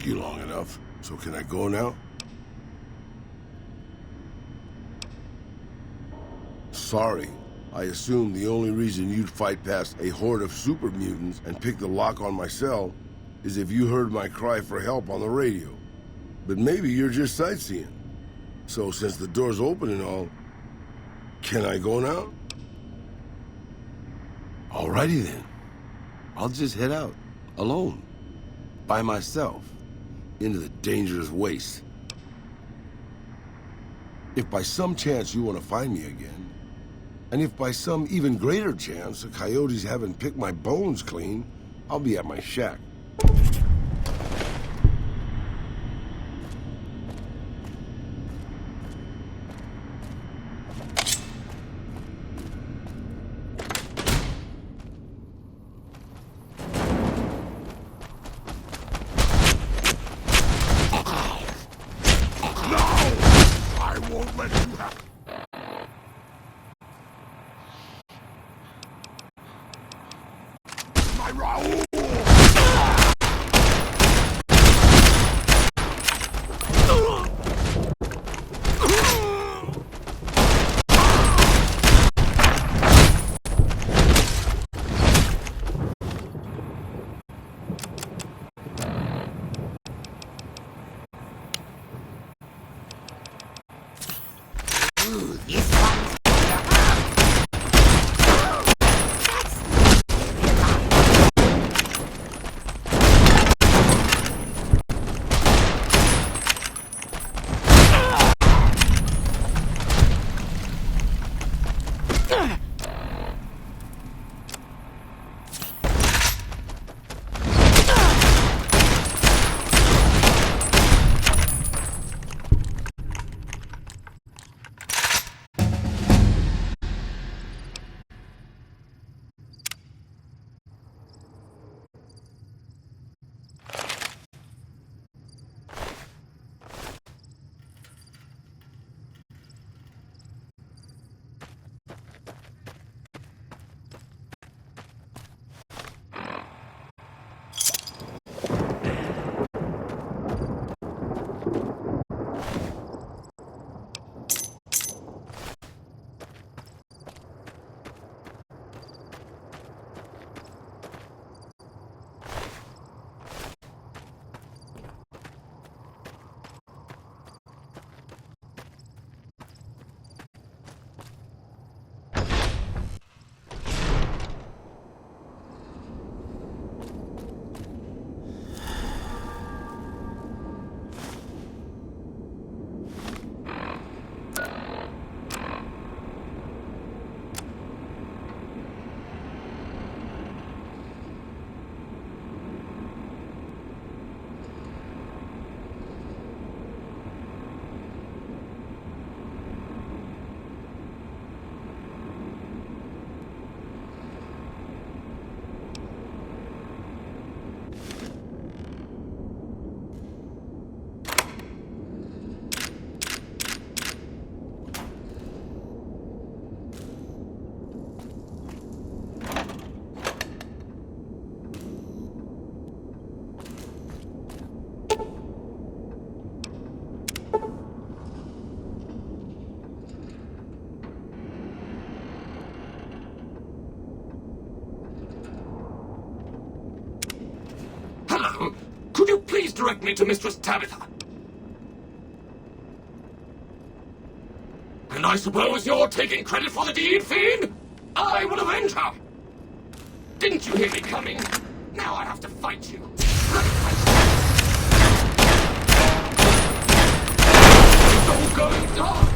took you long enough, so can I go now? Sorry. I assumed the only reason you'd fight past a horde of super mutants and pick the lock on my cell is if you heard my cry for help on the radio. But maybe you're just sightseeing. So since the door's open and all, can I go now? Alrighty then. I'll just head out, alone, by myself, into the dangerous waste. If by some chance you want to find me again, and if by some even greater chance the coyotes haven't picked my bones clean, I'll be at my shack. Could you please direct me to Mistress Tabitha? And I suppose you're taking credit for the deed, Fiend? I will avenge her! Didn't you hear me coming? Now I have to fight you. It's all going dark!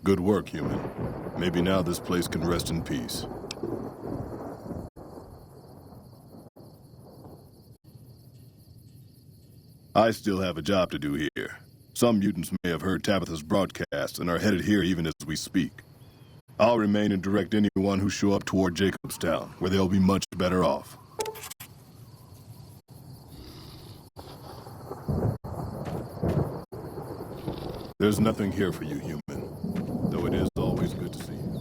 Good work, human. Maybe now this place can rest in peace. I still have a job to do here. Some mutants may have heard Tabitha's broadcast and are headed here even as we speak. I'll remain and direct anyone who show up toward Jacobstown, where they'll be much better off. There's nothing here for you, human, though it is always good to see you.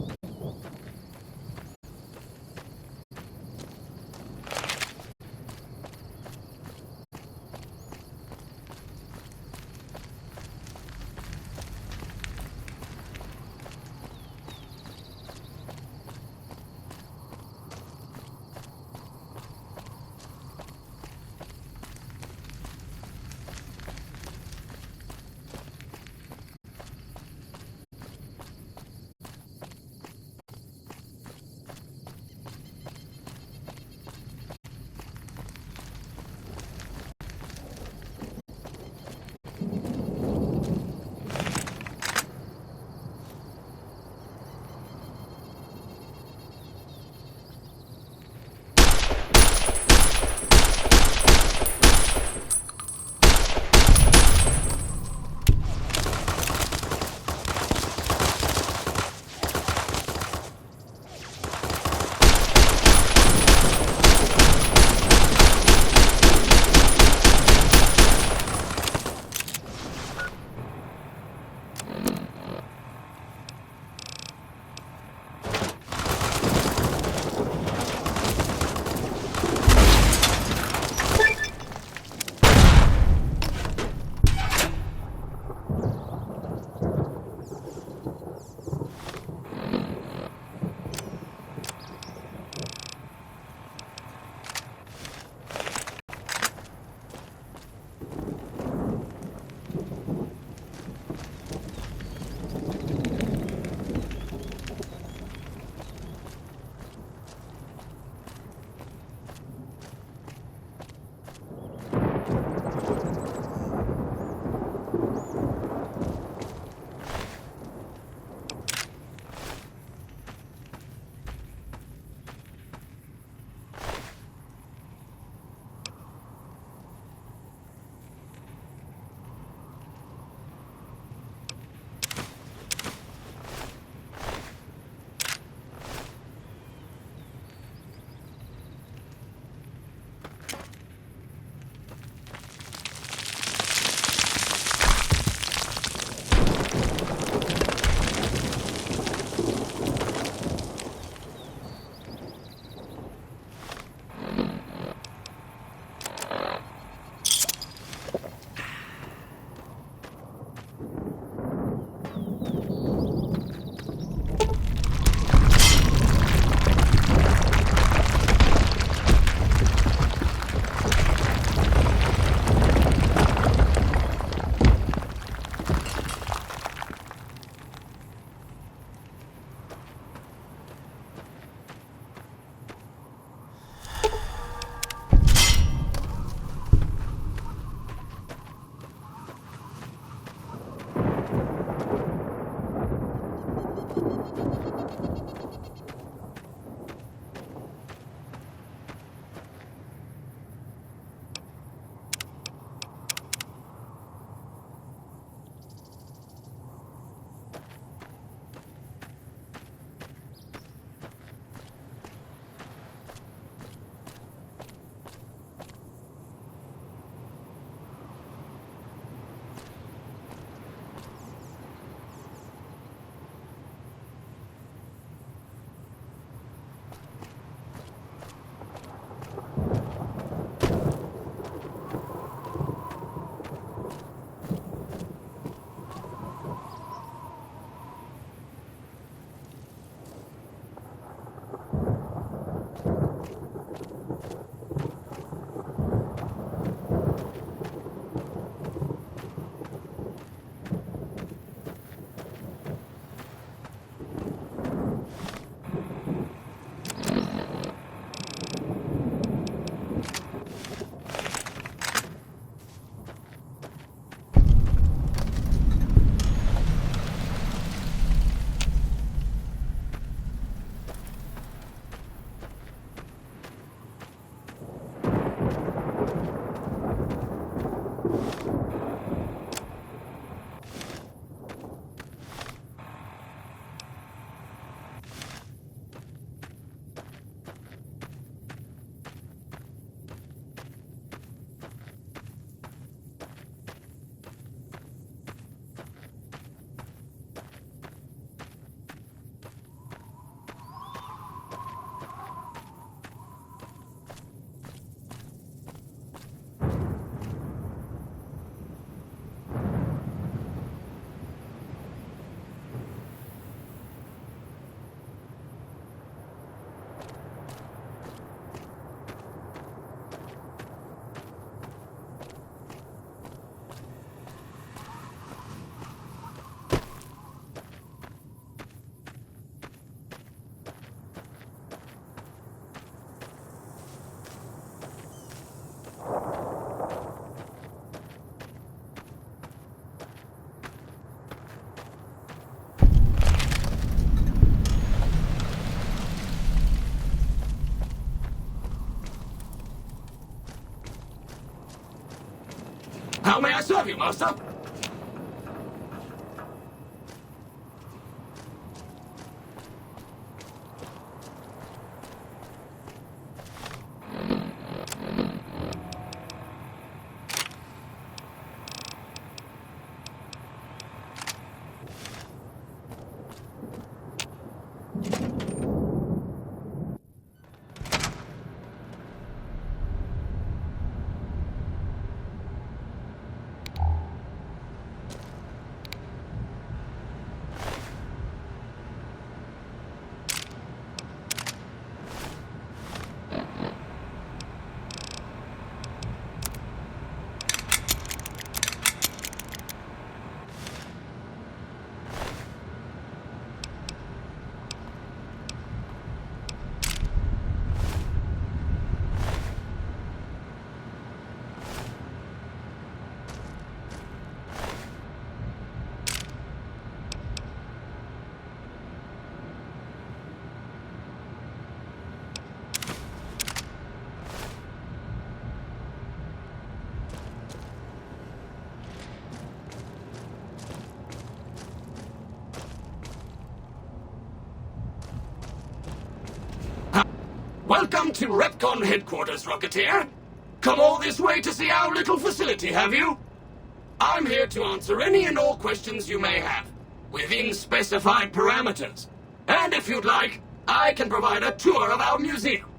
may I serve you, Master? Welcome to Repcon headquarters, Rocketeer. Come all this way to see our little facility, have you? I'm here to answer any and all questions you may have, within specified parameters. And if you'd like, I can provide a tour of our museum.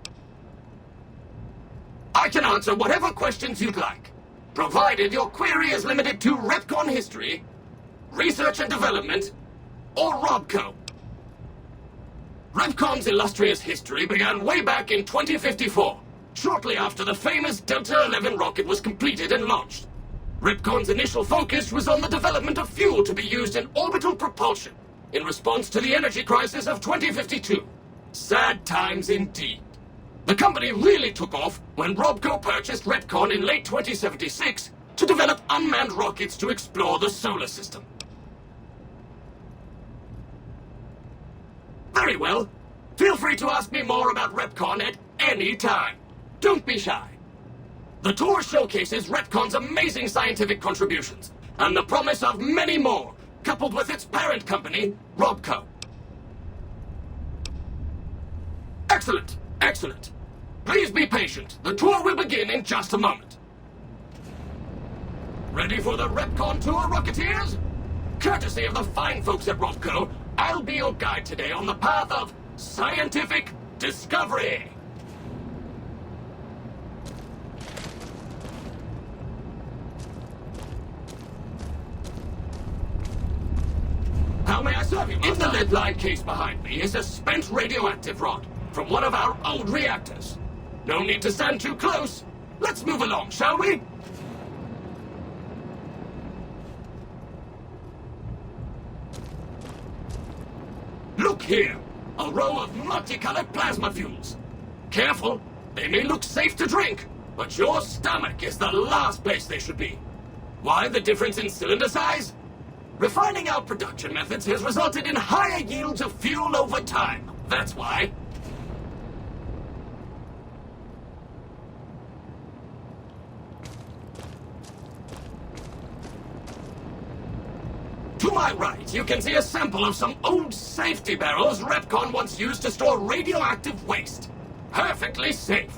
I can answer whatever questions you'd like, provided your query is limited to Repcon history, research and development, or Robco. Repcon's illustrious history began way back in 2054, shortly after the famous Delta-11 rocket was completed and launched. Repcon's initial focus was on the development of fuel to be used in orbital propulsion, in response to the energy crisis of 2052. Sad times indeed. The company really took off when Robco purchased Repcon in late 2076 to develop unmanned rockets to explore the solar system. Very well. Feel free to ask me more about Repcon at any time. Don't be shy. The tour showcases Repcon's amazing scientific contributions, and the promise of many more, coupled with its parent company, Robco. Excellent, excellent. Please be patient. The tour will begin in just a moment. Ready for the Repcon tour, Rocketeers? Courtesy of the fine folks at Robco, I'll be your guide today on the path of scientific discovery. How may I serve you, Master? In the lead-lined case behind me is a spent radioactive rod from one of our old reactors. No need to stand too close. Let's move along, shall we? Look here, a row of multicolored plasma fuels. Careful, they may look safe to drink, but your stomach is the last place they should be. Why the difference in cylinder size? Refining our production methods has resulted in higher yields of fuel over time. That's why. To my right, you can see a sample of some old safety barrels Repcon once used to store radioactive waste. Perfectly safe.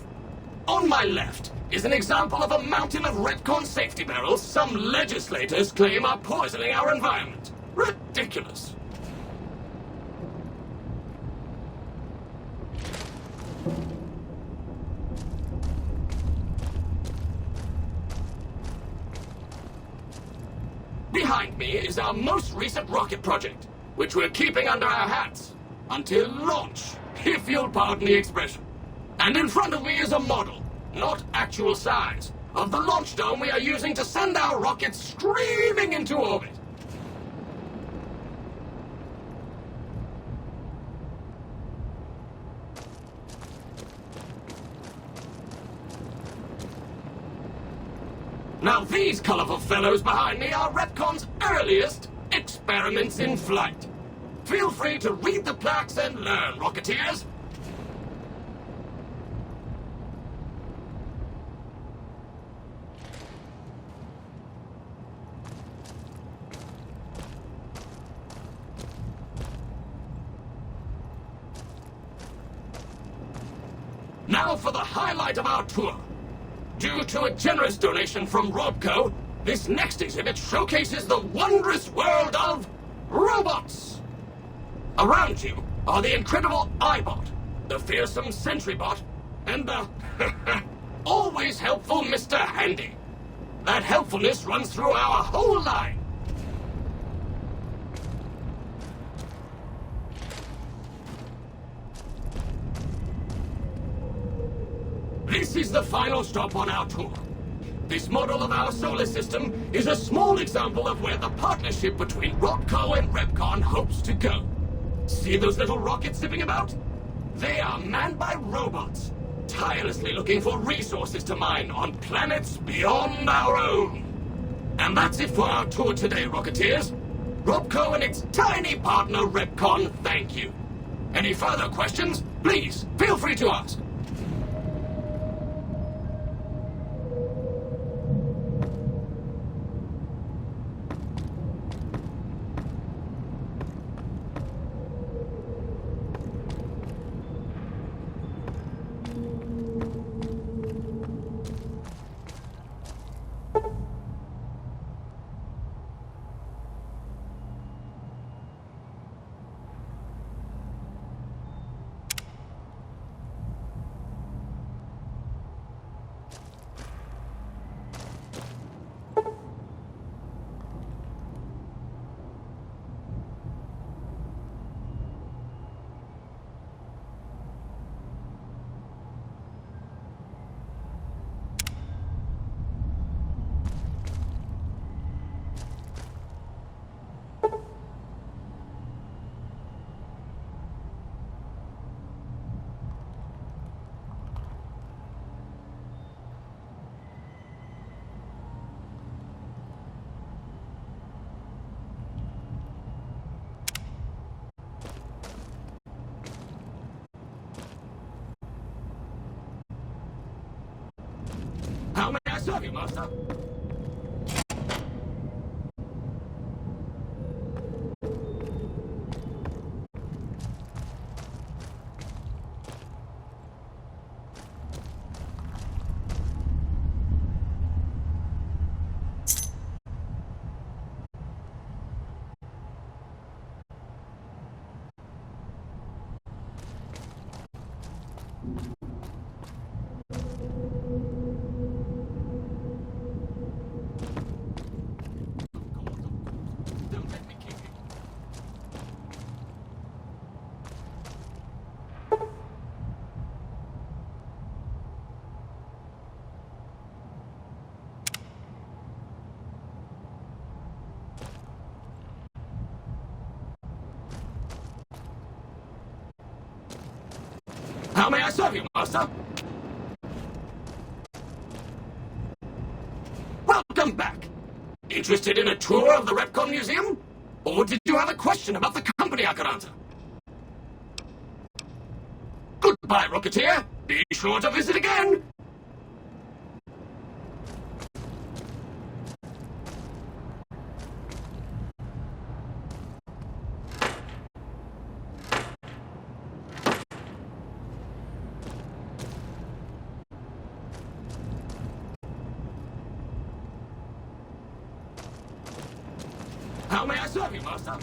On my left is an example of a mountain of Repcon safety barrels some legislators claim are poisoning our environment. Ridiculous. Behind me is our most recent rocket project, which we're keeping under our hats until launch, if you'll pardon the expression. And in front of me is a model, not actual size, of the launch dome we are using to send our rockets screaming into orbit. Now these colorful fellows behind me are Repcon's earliest experiments in flight. Feel free to read the plaques and learn, Rocketeers. Now for the highlight of our tour. Due to a generous donation from Robco, this next exhibit showcases the wondrous world of robots. Around you are the incredible iBot, the fearsome SentryBot, and the always helpful Mr. Handy. That helpfulness runs through our whole line. This is the final stop on our tour. This model of our solar system is a small example of where the partnership between Robco and Repcon hopes to go. See those little rockets zipping about? They are manned by robots, tirelessly looking for resources to mine on planets beyond our own. And that's it for our tour today, Rocketeers. Robco and its tiny partner, Repcon, thank you. Any further questions? Please, feel free to ask. How may I serve you, Master? How may I serve you, Master? Welcome back. Interested in a tour of the Repcon Museum? Or did you have a question about the company I could answer? Goodbye, Rocketeer. Be sure to visit again. How may I serve you, Master?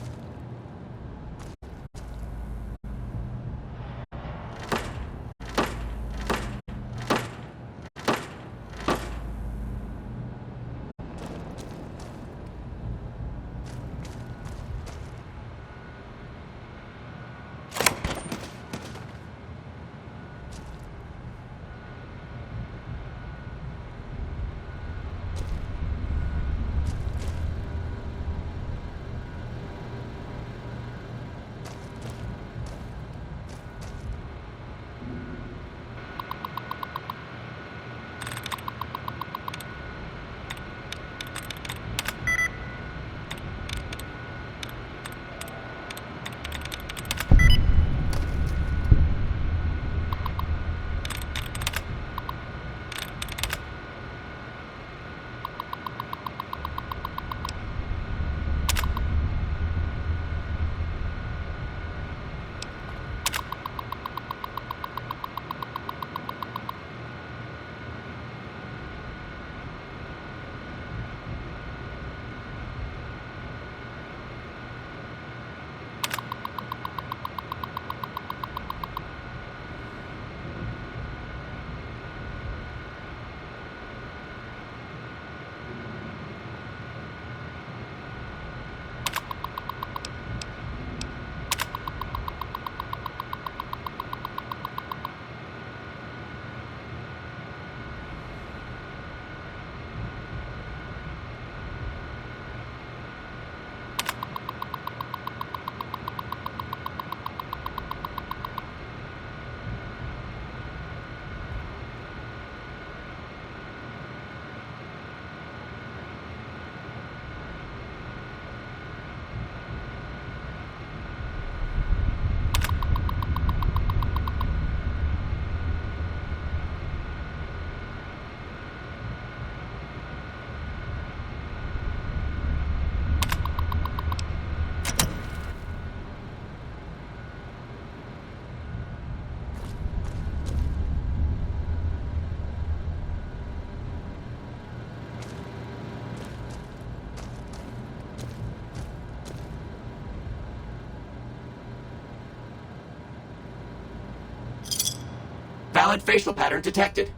Valid facial pattern detected.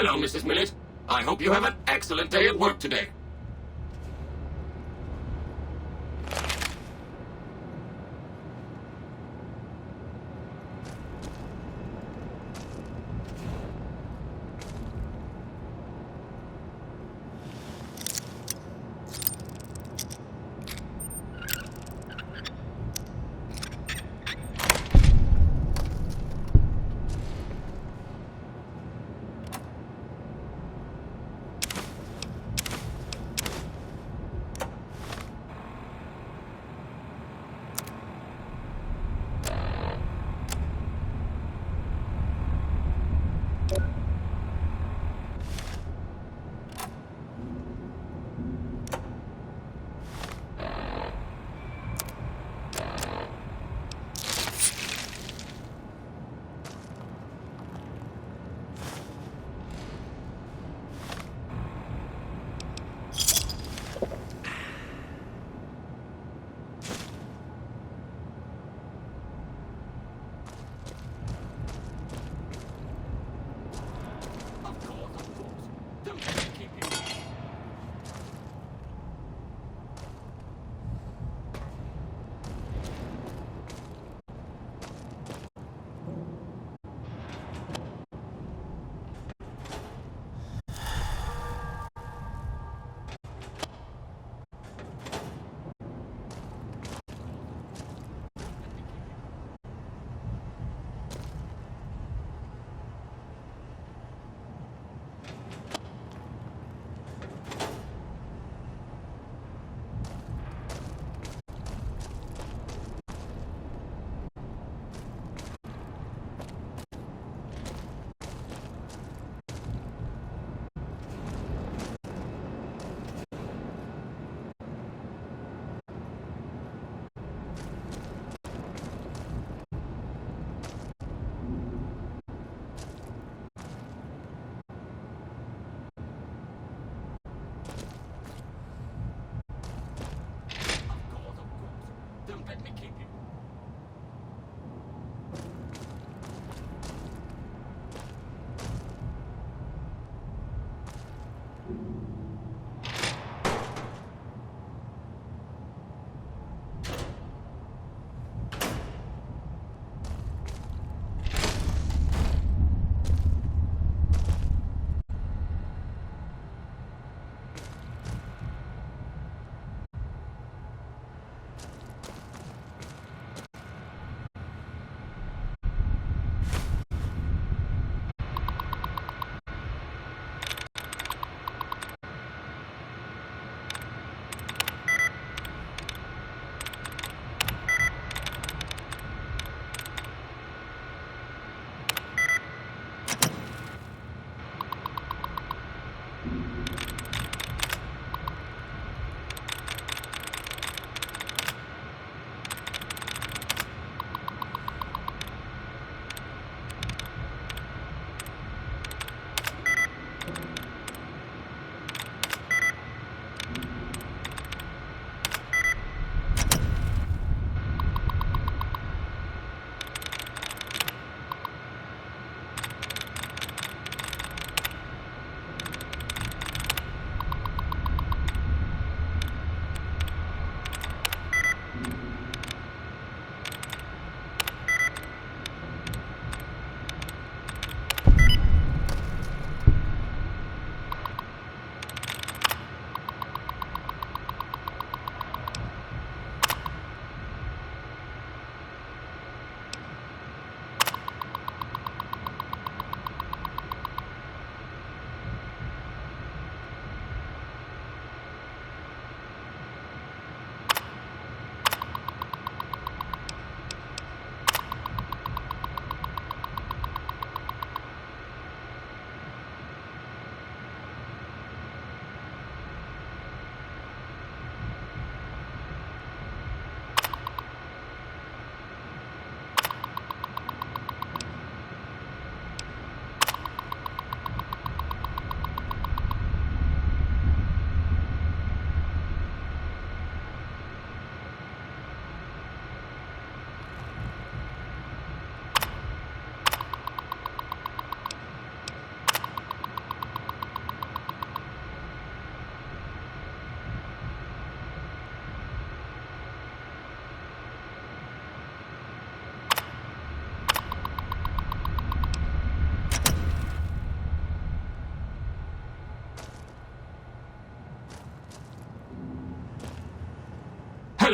Hello, Mrs. Millett. I hope you have an excellent day at work today.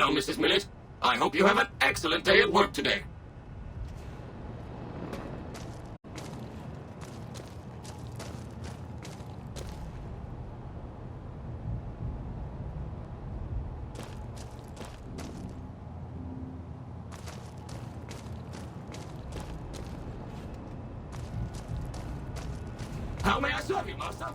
Hello, Mrs. Millett. I hope you have an excellent day at work today. How may I serve you, master?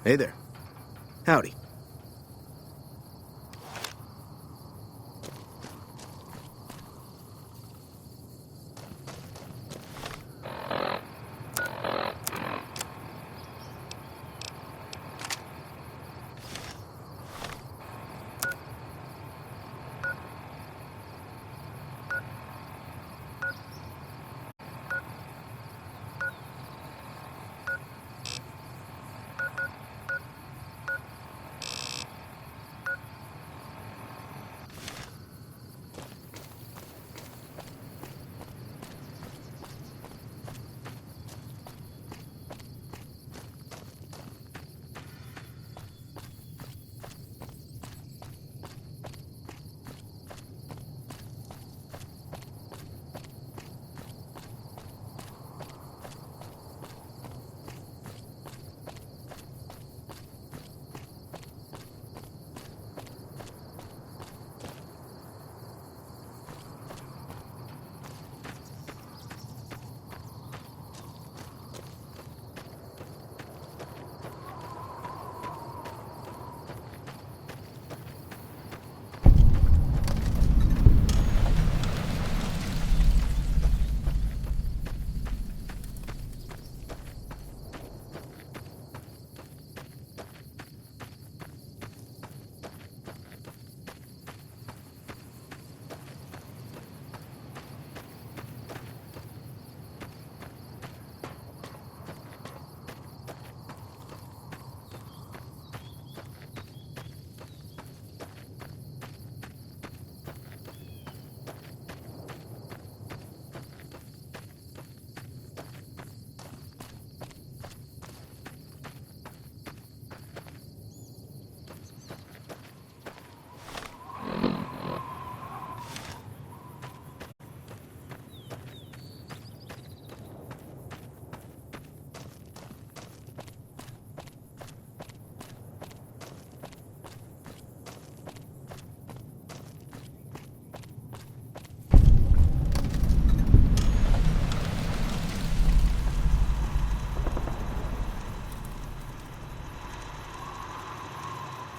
Hey there. Howdy.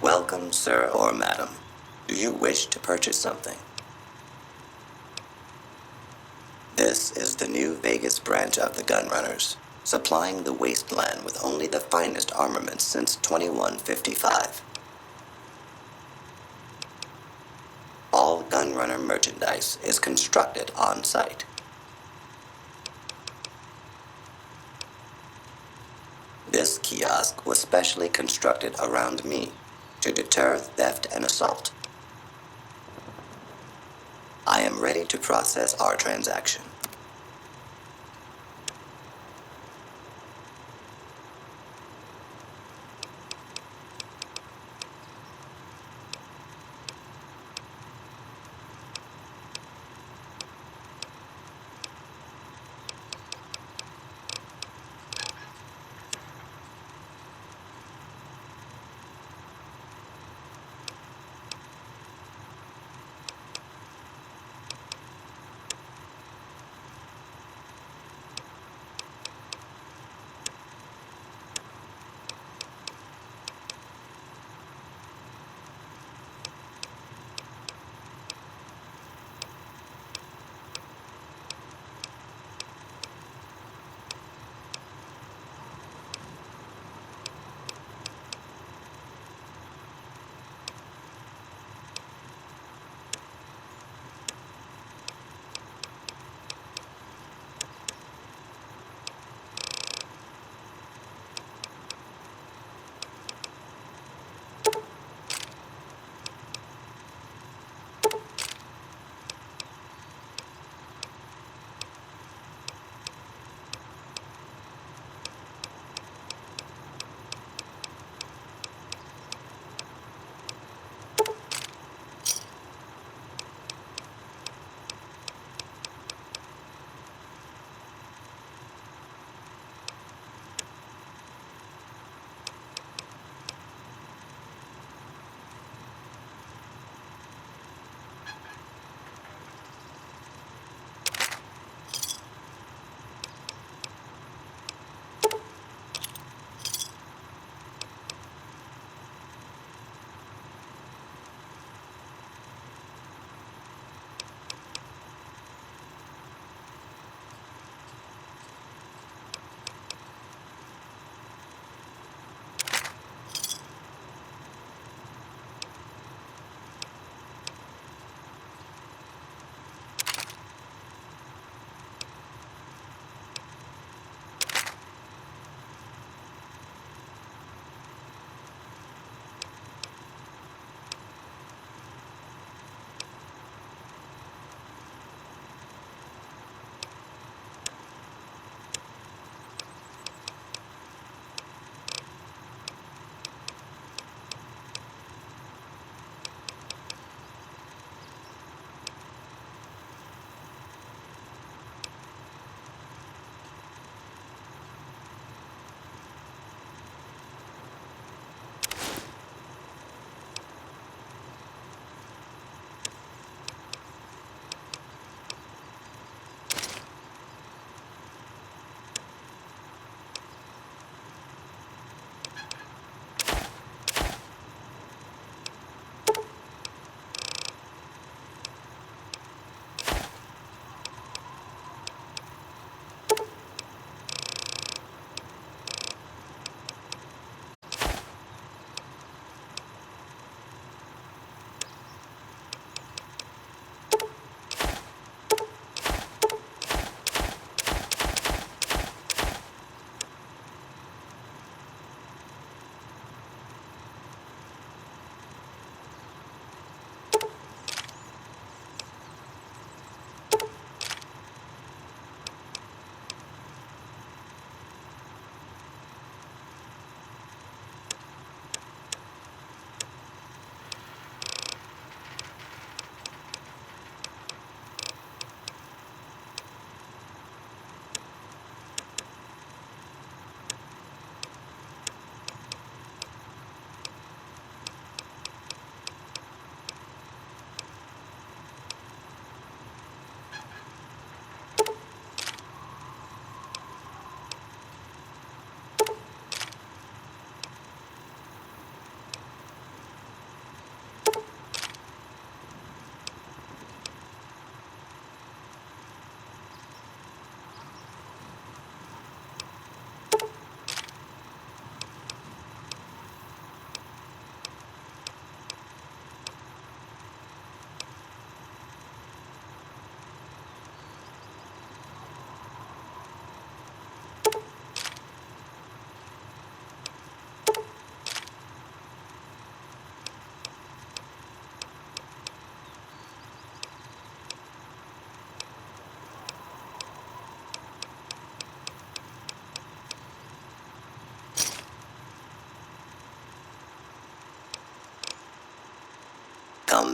Welcome, sir or madam. Do you wish to purchase something? This is the New Vegas branch of the Gunrunners, supplying the wasteland with only the finest armaments since 2155. All Gunrunner merchandise is constructed on site. This kiosk was specially constructed around me to deter theft and assault. I am ready to process our transaction.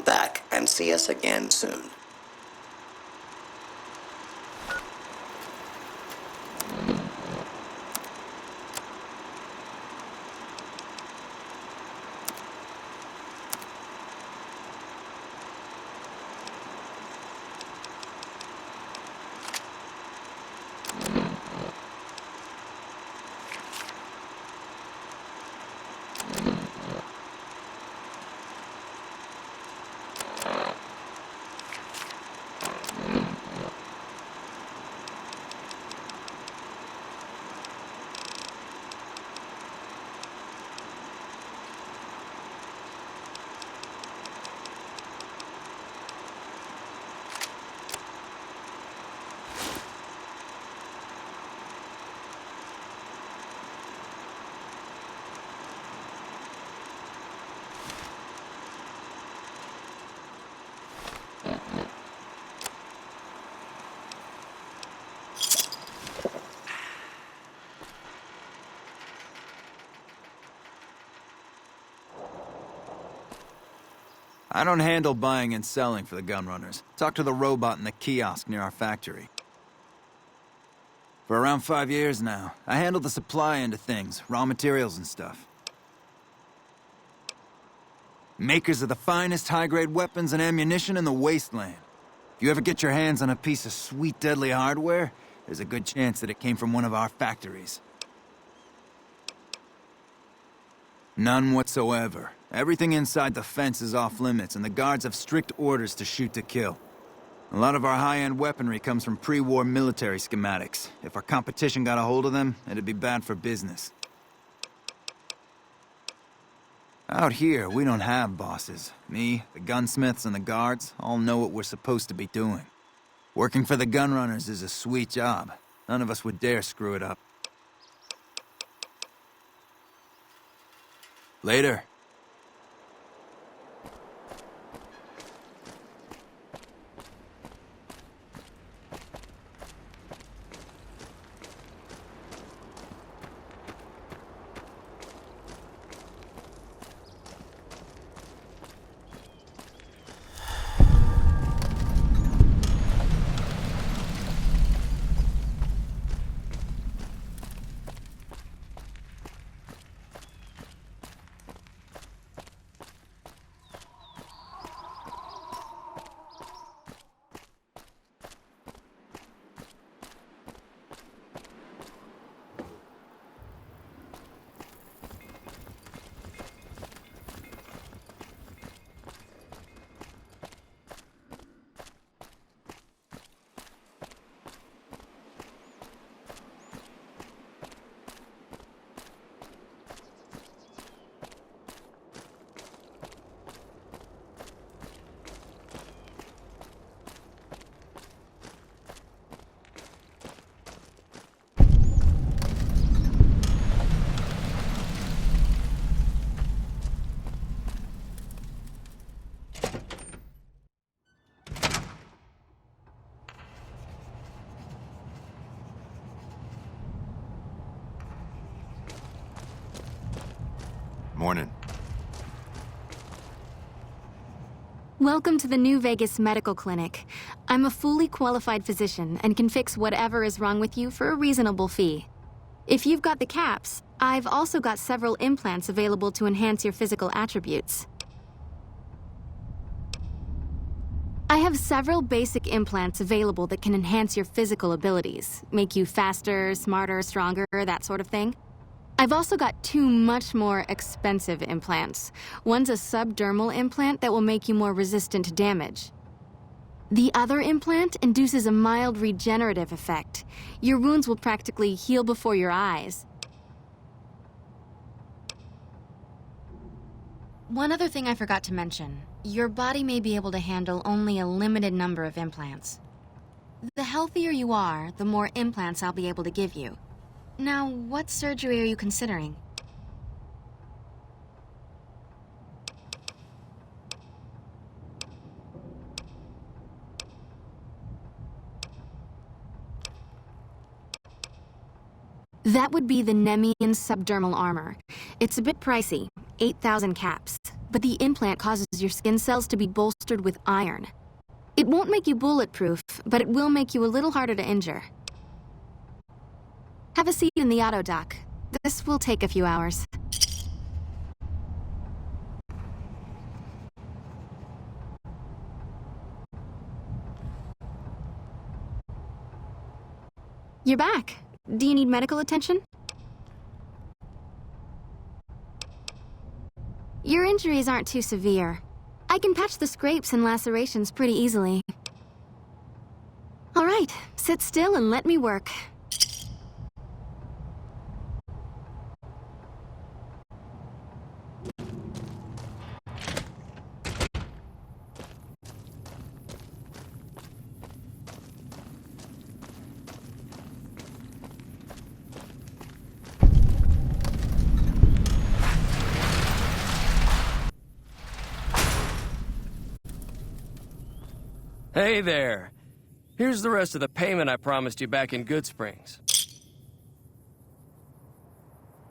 back and see us again soon. I don't handle buying and selling for the Gunrunners. Talk to the robot in the kiosk near our factory. For around 5 years now, I handle the supply end of things, raw materials and stuff. Makers of the finest high-grade weapons and ammunition in the wasteland. If you ever get your hands on a piece of sweet, deadly hardware, there's a good chance that it came from one of our factories. None whatsoever. Everything inside the fence is off limits, and the guards have strict orders to shoot to kill. A lot of our high-end weaponry comes from pre-war military schematics. If our competition got a hold of them, it'd be bad for business. Out here, we don't have bosses. Me, the gunsmiths, and the guards all know what we're supposed to be doing. Working for the Gunrunners is a sweet job. None of us would dare screw it up. Later. Morning. Welcome to the New Vegas Medical Clinic. I'm a fully qualified physician and can fix whatever is wrong with you for a reasonable fee. If you've got the caps, I've also got several implants available to enhance your physical attributes. I have several basic implants available that can enhance your physical abilities, make you faster, smarter, stronger, that sort of thing. I've also got 2 much more expensive implants. One's a subdermal implant that will make you more resistant to damage. The other implant induces a mild regenerative effect. Your wounds will practically heal before your eyes. One other thing I forgot to mention. Your body may be able to handle only a limited number of implants. The healthier you are, the more implants I'll be able to give you. Now, what surgery are you considering? That would be the Nemean subdermal armor. It's a bit pricey, 8,000 caps, but the implant causes your skin cells to be bolstered with iron. It won't make you bulletproof, but it will make you a little harder to injure. Have a seat in the auto dock. This will take a few hours. You're back. Do you need medical attention? Your injuries aren't too severe. I can patch the scrapes and lacerations pretty easily. All right, sit still and let me work. Hey there. Here's the rest of the payment I promised you back in Goodsprings.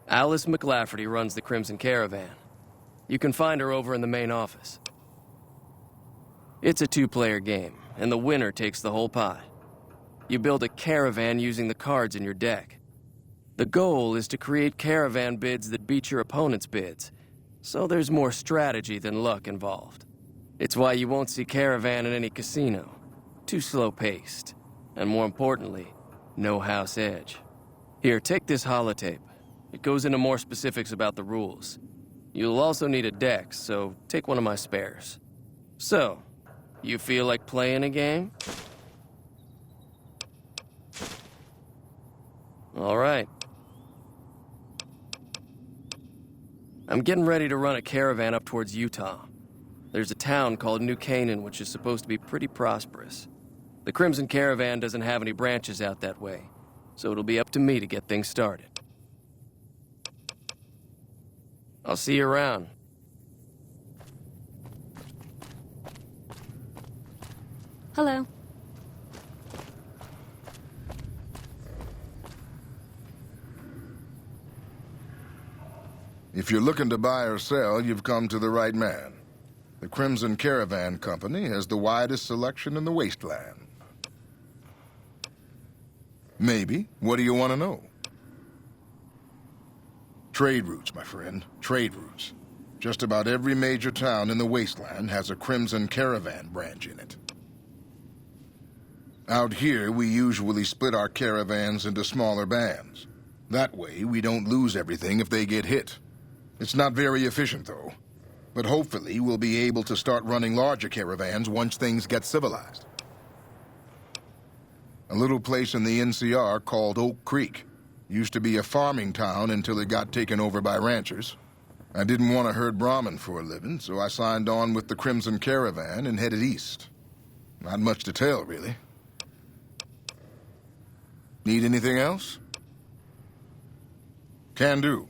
Alice McLafferty runs the Crimson Caravan. You can find her over in the main office. It's a two-player game, and the winner takes the whole pot. You build a caravan using the cards in your deck. The goal is to create caravan bids that beat your opponent's bids, so there's more strategy than luck involved. It's why you won't see caravan in any casino. Too slow-paced. And more importantly, no house edge. Here, take this holotape. It goes into more specifics about the rules. You'll also need a deck, so take one of my spares. So, you feel like playing a game? All right. I'm getting ready to run a caravan up towards Utah. There's a town called New Canaan, which is supposed to be pretty prosperous. The Crimson Caravan doesn't have any branches out that way, so it'll be up to me to get things started. I'll see you around. Hello. If you're looking to buy or sell, you've come to the right man. The Crimson Caravan Company has the widest selection in the wasteland. Maybe. What do you want to know? Trade routes, my friend. Trade routes. Just about every major town in the wasteland has a Crimson Caravan branch in it. Out here, we usually split our caravans into smaller bands. That way, we don't lose everything if they get hit. It's not very efficient, though. But hopefully, we'll be able to start running larger caravans once things get civilized. A little place in the NCR called Oak Creek. Used to be a farming town until it got taken over by ranchers. I didn't want to herd Brahmin for a living, so I signed on with the Crimson Caravan and headed east. Not much to tell, really. Need anything else? Can do.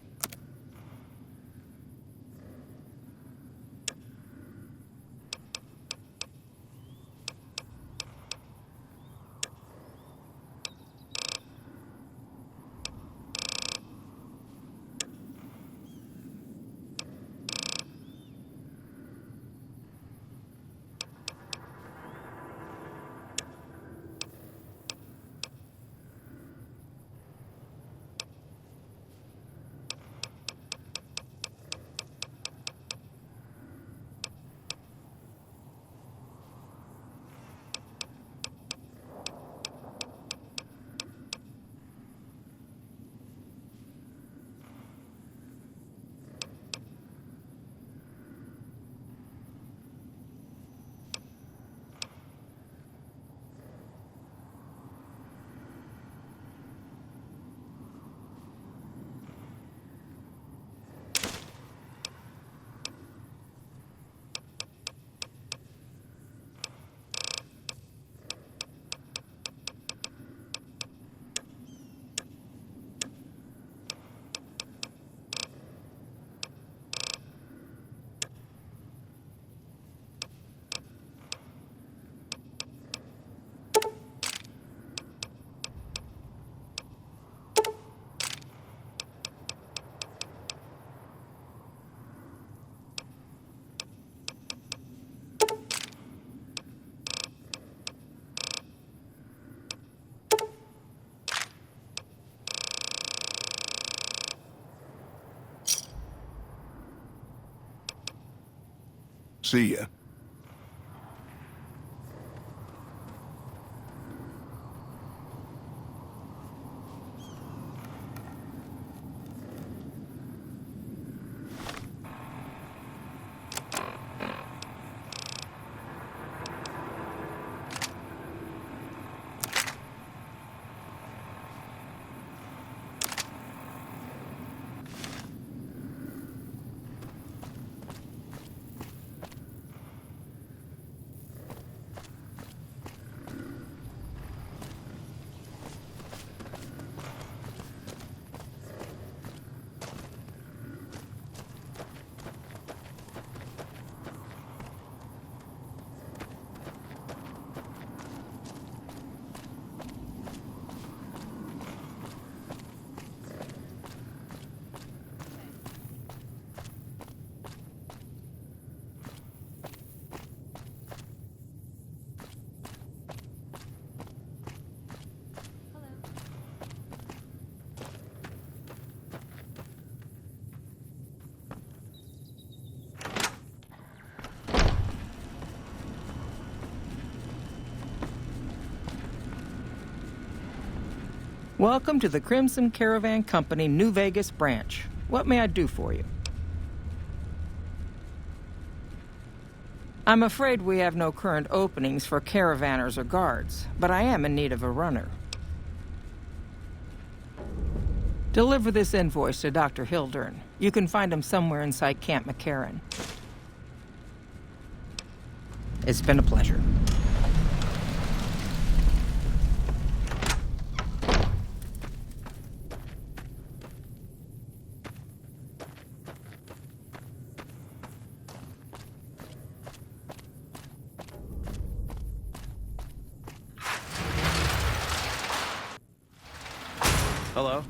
See ya. Welcome to the Crimson Caravan Company New Vegas branch. What may I do for you? I'm afraid we have no current openings for caravanners or guards, but I am in need of a runner. Deliver this invoice to Dr. Hildern. You can find him somewhere inside Camp McCarran. It's been a pleasure. Hello?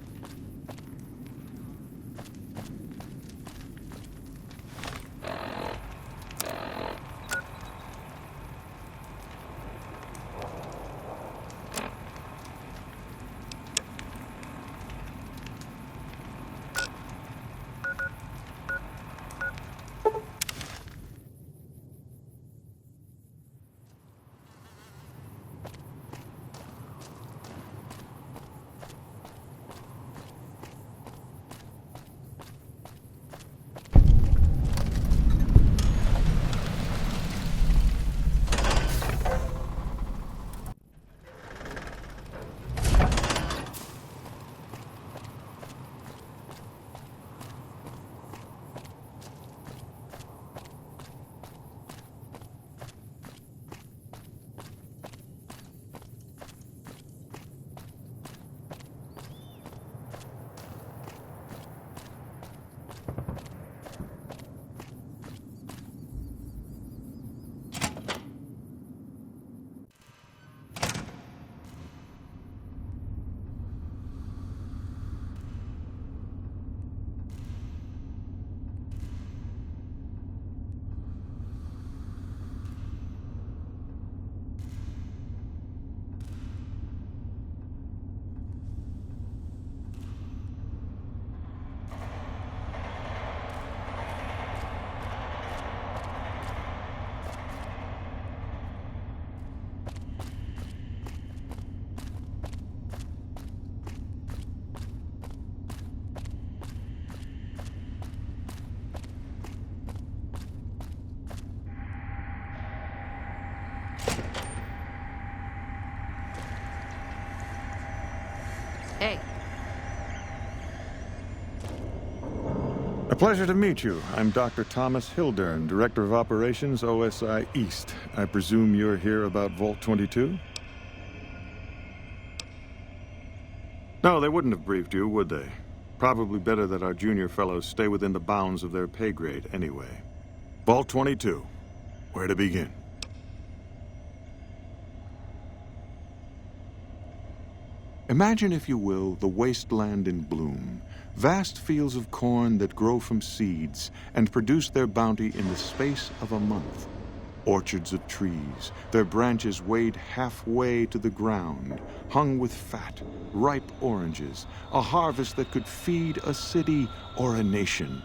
Hey. A pleasure to meet you. I'm Dr. Thomas Hildern, Director of Operations, OSI East. I presume you're here about Vault 22? No, they wouldn't have briefed you, would they? Probably better that our junior fellows stay within the bounds of their pay grade anyway. Vault 22. Where to begin? Imagine, if you will, the wasteland in bloom. Vast fields of corn that grow from seeds and produce their bounty in the space of a month. Orchards of trees, their branches weighed halfway to the ground, hung with fat, ripe oranges, a harvest that could feed a city or a nation.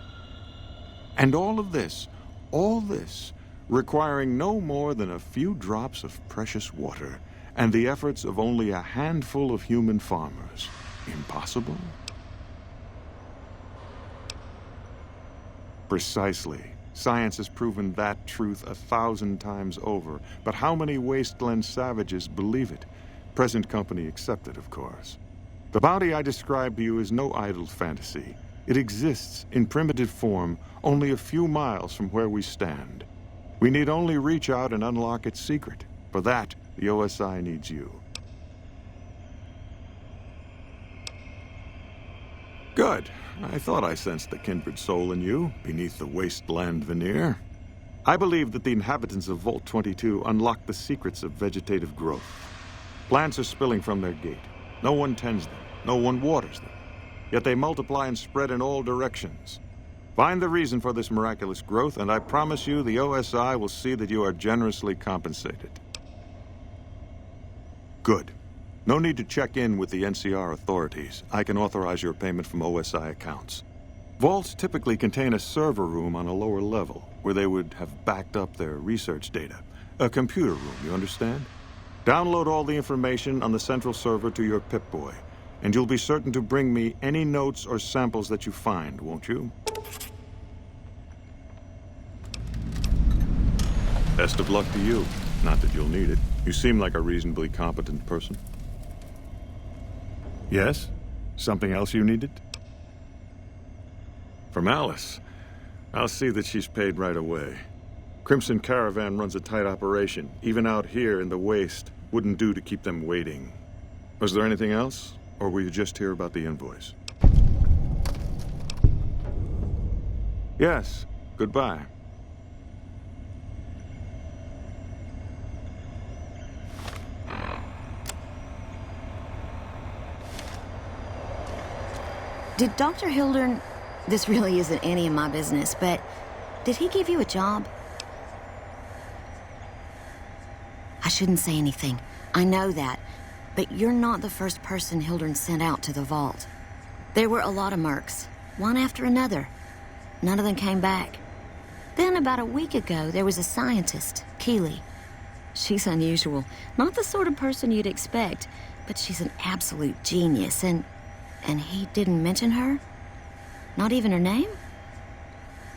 And all this, requiring no more than a few drops of precious water and the efforts of only a handful of human farmers. Impossible? Precisely. Science has proven that truth 1,000 times over. But how many Wasteland savages believe it? Present company accepted, of course. The bounty I described to you is no idle fantasy. It exists in primitive form only a few miles from where we stand. We need only reach out and unlock its secret. For that, the OSI needs you. Good. I thought I sensed the kindred soul in you, beneath the wasteland veneer. I believe that the inhabitants of Vault 22 unlock the secrets of vegetative growth. Plants are spilling from their gate. No one tends them. No one waters them. Yet they multiply and spread in all directions. Find the reason for this miraculous growth, and I promise you the OSI will see that you are generously compensated. Good. No need to check in with the NCR authorities. I can authorize your payment from OSI accounts. Vaults typically contain a server room on a lower level, where they would have backed up their research data. A computer room, you understand? Download all the information on the central server to your Pip-Boy, and you'll be certain to bring me any notes or samples that you find, won't you? Best of luck to you. Not that you'll need it. You seem like a reasonably competent person. Yes? Something else you needed? From Alice. I'll see that she's paid right away. Crimson Caravan runs a tight operation. Even out here in the waste, wouldn't do to keep them waiting. Was there anything else? Or were you just here about the invoice? Yes. Goodbye. Did Dr. Hildern... This really isn't any of my business, but did he give you a job? I shouldn't say anything. I know that. But you're not the first person Hildern sent out to the vault. There were a lot of mercs, one after another. None of them came back. Then about a week ago, there was a scientist, Keeley. She's unusual. Not the sort of person you'd expect, but she's an absolute genius, and he didn't mention her? Not even her name?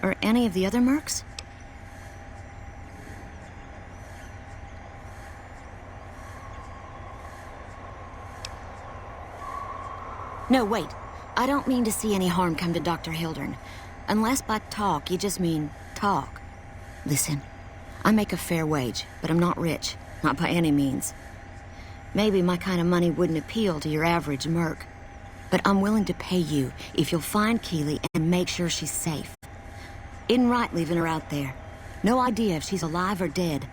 Or any of the other mercs? No, wait. I don't mean to see any harm come to Dr. Hildern. Unless by talk, you just mean talk. Listen, I make a fair wage, but I'm not rich. Not by any means. Maybe my kind of money wouldn't appeal to your average merc. But I'm willing to pay you if you'll find Keeley and make sure she's safe. Isn't right leaving her out there. No idea if she's alive or dead.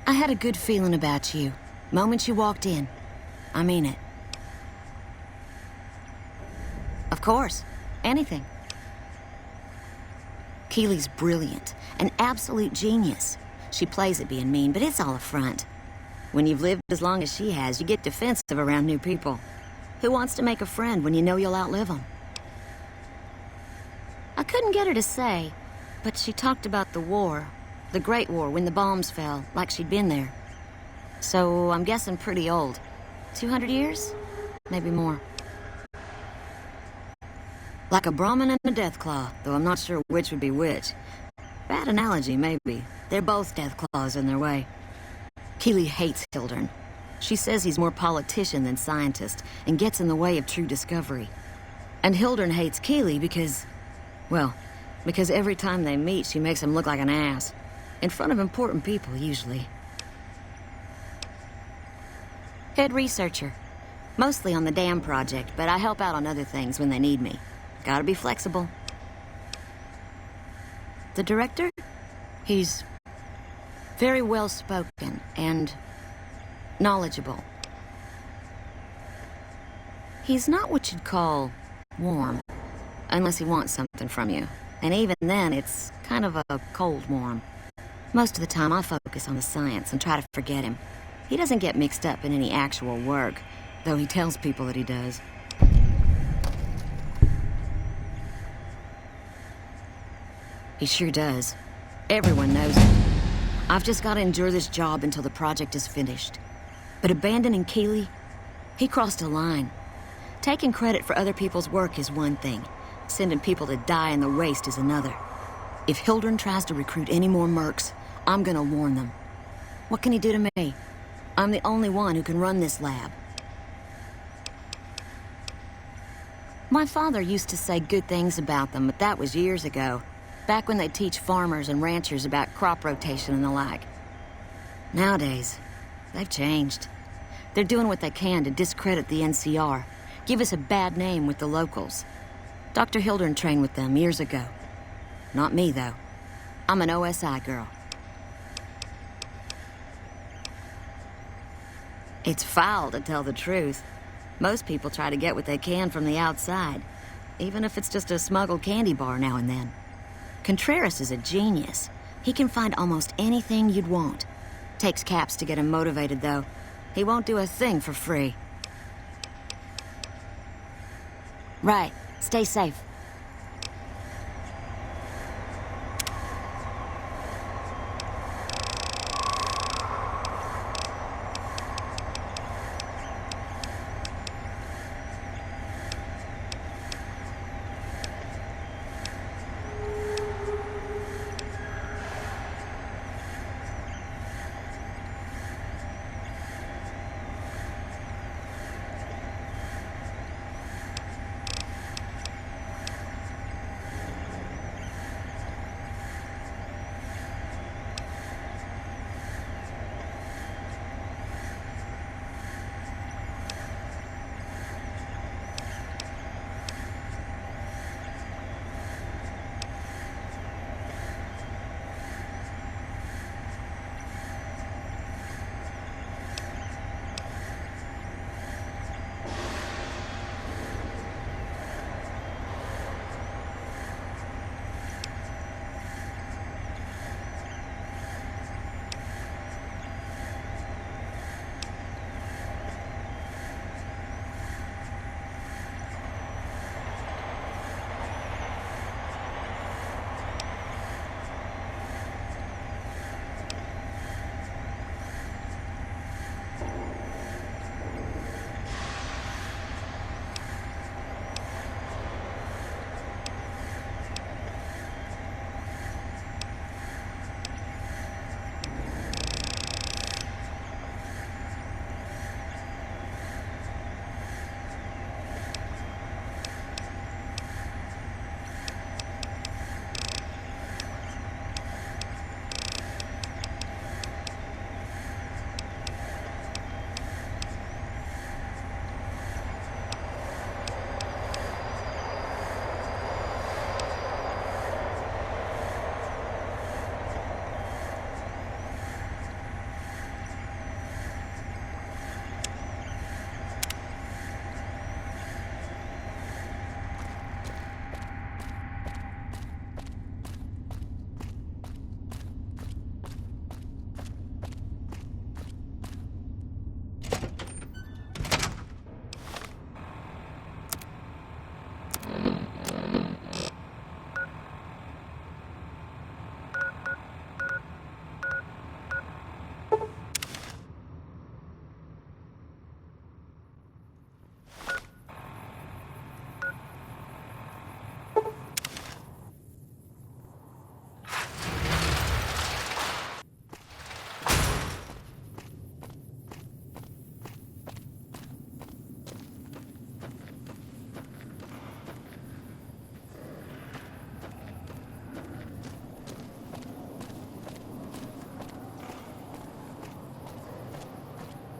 I had a good feeling about you. Moment you walked in. I mean it. Of course. Anything. Keeley's brilliant. An absolute genius. She plays at being mean, but it's all a front. When you've lived as long as she has, you get defensive around new people. Who wants to make a friend when you know you'll outlive them? I couldn't get her to say, but she talked about the war. The Great War, when the bombs fell, like she'd been there. So I'm guessing pretty old. 200 years? Maybe more. Like a Brahmin and a Deathclaw, though I'm not sure which would be which. Bad analogy, maybe. They're both Deathclaws in their way. Keeley hates Hildern. She says he's more politician than scientist, and gets in the way of true discovery. And Hildern hates Keeley because... well, because every time they meet, she makes him look like an ass. In front of important people, usually. Head researcher. Mostly on the dam project, but I help out on other things when they need me. Gotta be flexible. The director? He's very well-spoken and knowledgeable. He's not what you'd call warm, unless he wants something from you. And even then, it's kind of a cold warm. Most of the time, I focus on the science and try to forget him. He doesn't get mixed up in any actual work, though he tells people that he does. He sure does. Everyone knows it. I've just got to endure this job until the project is finished. But abandoning Keeley, he crossed a line. Taking credit for other people's work is one thing. Sending people to die in the waste is another. If Hildren tries to recruit any more mercs, I'm gonna warn them. What can he do to me? I'm the only one who can run this lab. My father used to say good things about them, but that was years ago. Back when they'd teach farmers and ranchers about crop rotation and the like. Nowadays, they've changed. They're doing what they can to discredit the NCR, give us a bad name with the locals. Dr. Hildren trained with them years ago. Not me, though. I'm an OSI girl. It's foul to tell the truth. Most people try to get what they can from the outside, even if it's just a smuggled candy bar now and then. Contreras is a genius. He can find almost anything you'd want. Takes caps to get him motivated, though. He won't do a thing for free. Right. Stay safe.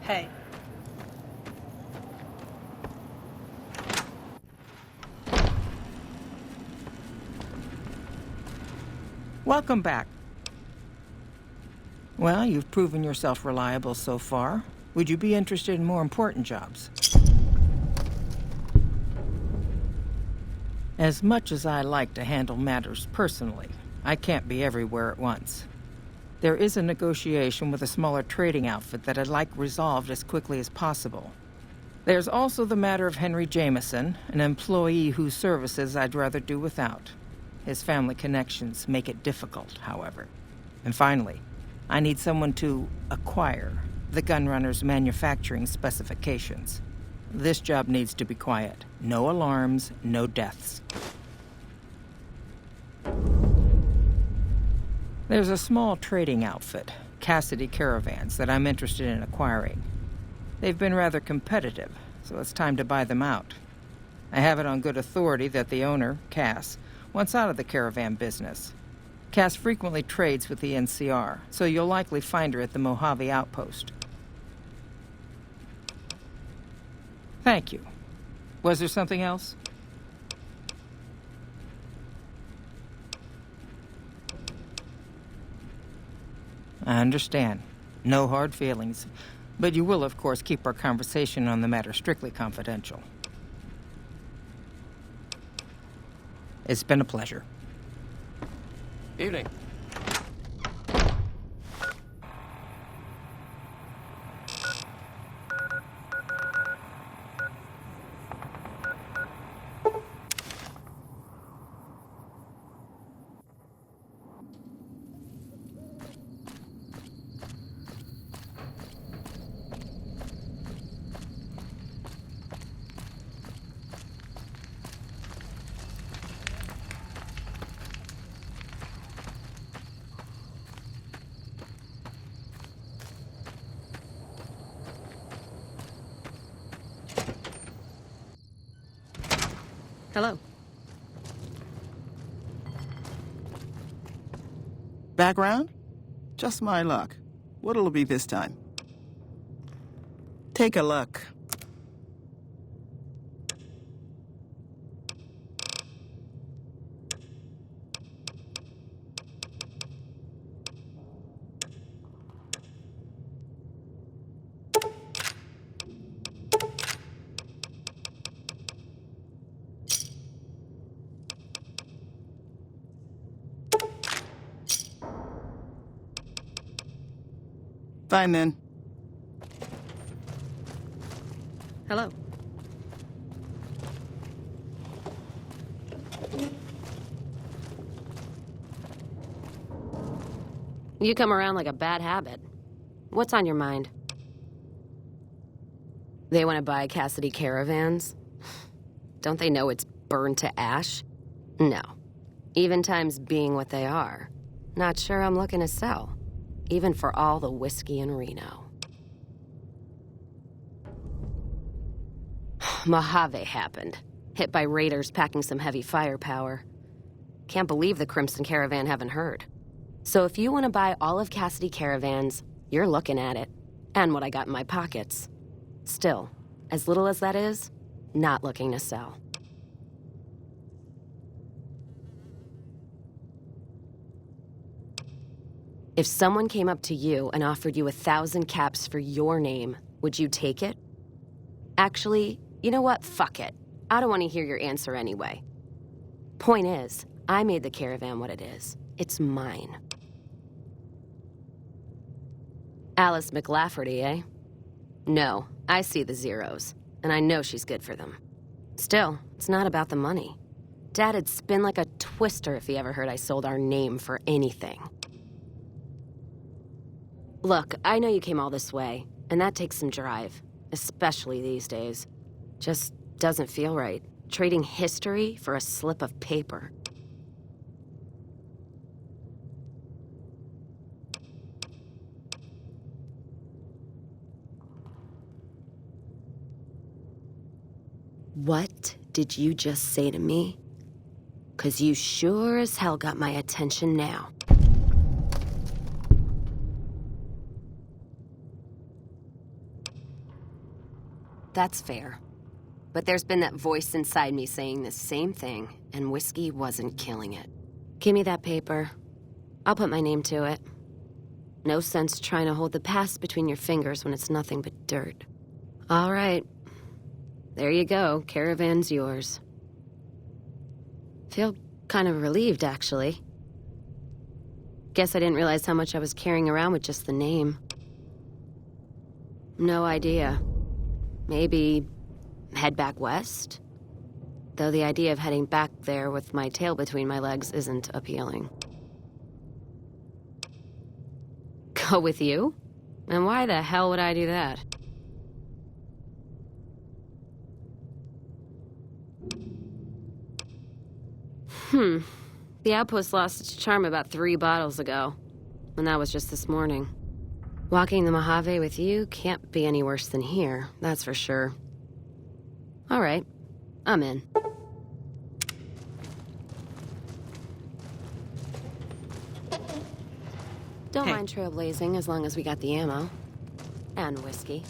Hey. Welcome back. Well, you've proven yourself reliable so far. Would you be interested in more important jobs? As much as I like to handle matters personally, I can't be everywhere at once. There is a negotiation with a smaller trading outfit that I'd like resolved as quickly as possible. There's also the matter of Henry Jameson, an employee whose services I'd rather do without. His family connections make it difficult, however. And finally, I need someone to acquire the Gunrunner's manufacturing specifications. This job needs to be quiet. No alarms, no deaths. There's a small trading outfit, Cassidy Caravans, that I'm interested in acquiring. They've been rather competitive, so it's time to buy them out. I have it on good authority that the owner, Cass, wants out of the caravan business. Cass frequently trades with the NCR, so you'll likely find her at the Mojave outpost. Thank you. Was there something else? I understand. No hard feelings. But you will, of course, keep our conversation on the matter strictly confidential. It's been a pleasure. Evening. Hello. Background? Just my luck. What'll it be this time? Take a look. Fine then. Hello. You come around like a bad habit. What's on your mind? They want to buy Cassidy Caravans? Don't they know it's burned to ash? No. Even times being what they are. Not sure I'm looking to sell. Even for all the whiskey in Reno. Mojave happened. Hit by raiders packing some heavy firepower. Can't believe the Crimson Caravan haven't heard. So if you want to buy all of Cassidy Caravans, you're looking at it. And what I got in my pockets. Still, as little as that is, not looking to sell. If someone came up to you and offered you 1,000 caps for your name, would you take it? Actually, you know what? Fuck it. I don't want to hear your answer anyway. Point is, I made the caravan what it is. It's mine. Alice McLafferty, eh? No, I see the zeros, and I know she's good for them. Still, it's not about the money. Dad'd spin like a twister if he ever heard I sold our name for anything. Look, I know you came all this way, and that takes some drive, especially these days. Just doesn't feel right, trading history for a slip of paper. What did you just say to me? 'Cause you sure as hell got my attention now. That's fair. But there's been that voice inside me saying the same thing, and whiskey wasn't killing it. Give me that paper. I'll put my name to it. No sense trying to hold the past between your fingers when it's nothing but dirt. All right. There you go. Caravan's yours. Feel kind of relieved, actually. Guess I didn't realize how much I was carrying around with just the name. No idea. Maybe head back west? Though the idea of heading back there with my tail between my legs isn't appealing. Go with you? And why the hell would I do that? The outpost lost its charm about 3 bottles ago. And that was just this morning. Walking the Mojave with you can't be any worse than here, that's for sure. All right, I'm in. Don't mind trailblazing as long as we got the ammo. And whiskey.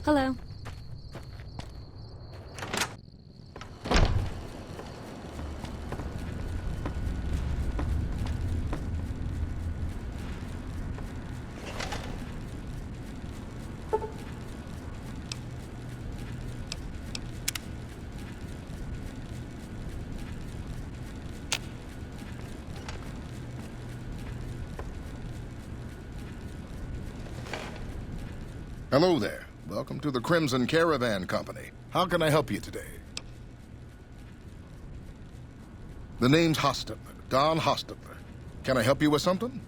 Hello. Hello there. Welcome to the Crimson Caravan Company. How can I help you today? The name's Hostetler, Don Hostetler. Can I help you with something?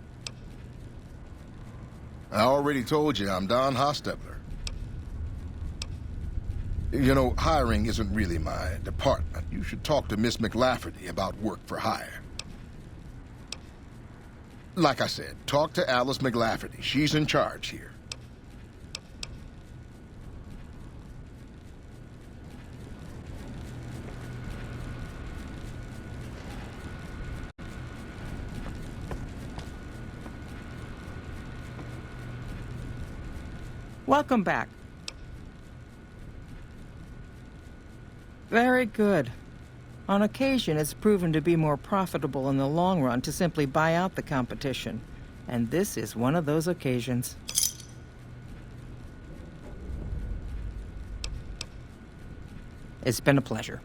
I already told you I'm Don Hostetler. You know, hiring isn't really my department. You should talk to Miss McLafferty about work for hire. Like I said, talk to Alice McLafferty. She's in charge here. Welcome back. Very good. On occasion, it's proven to be more profitable in the long run to simply buy out the competition. And this is one of those occasions. It's been a pleasure.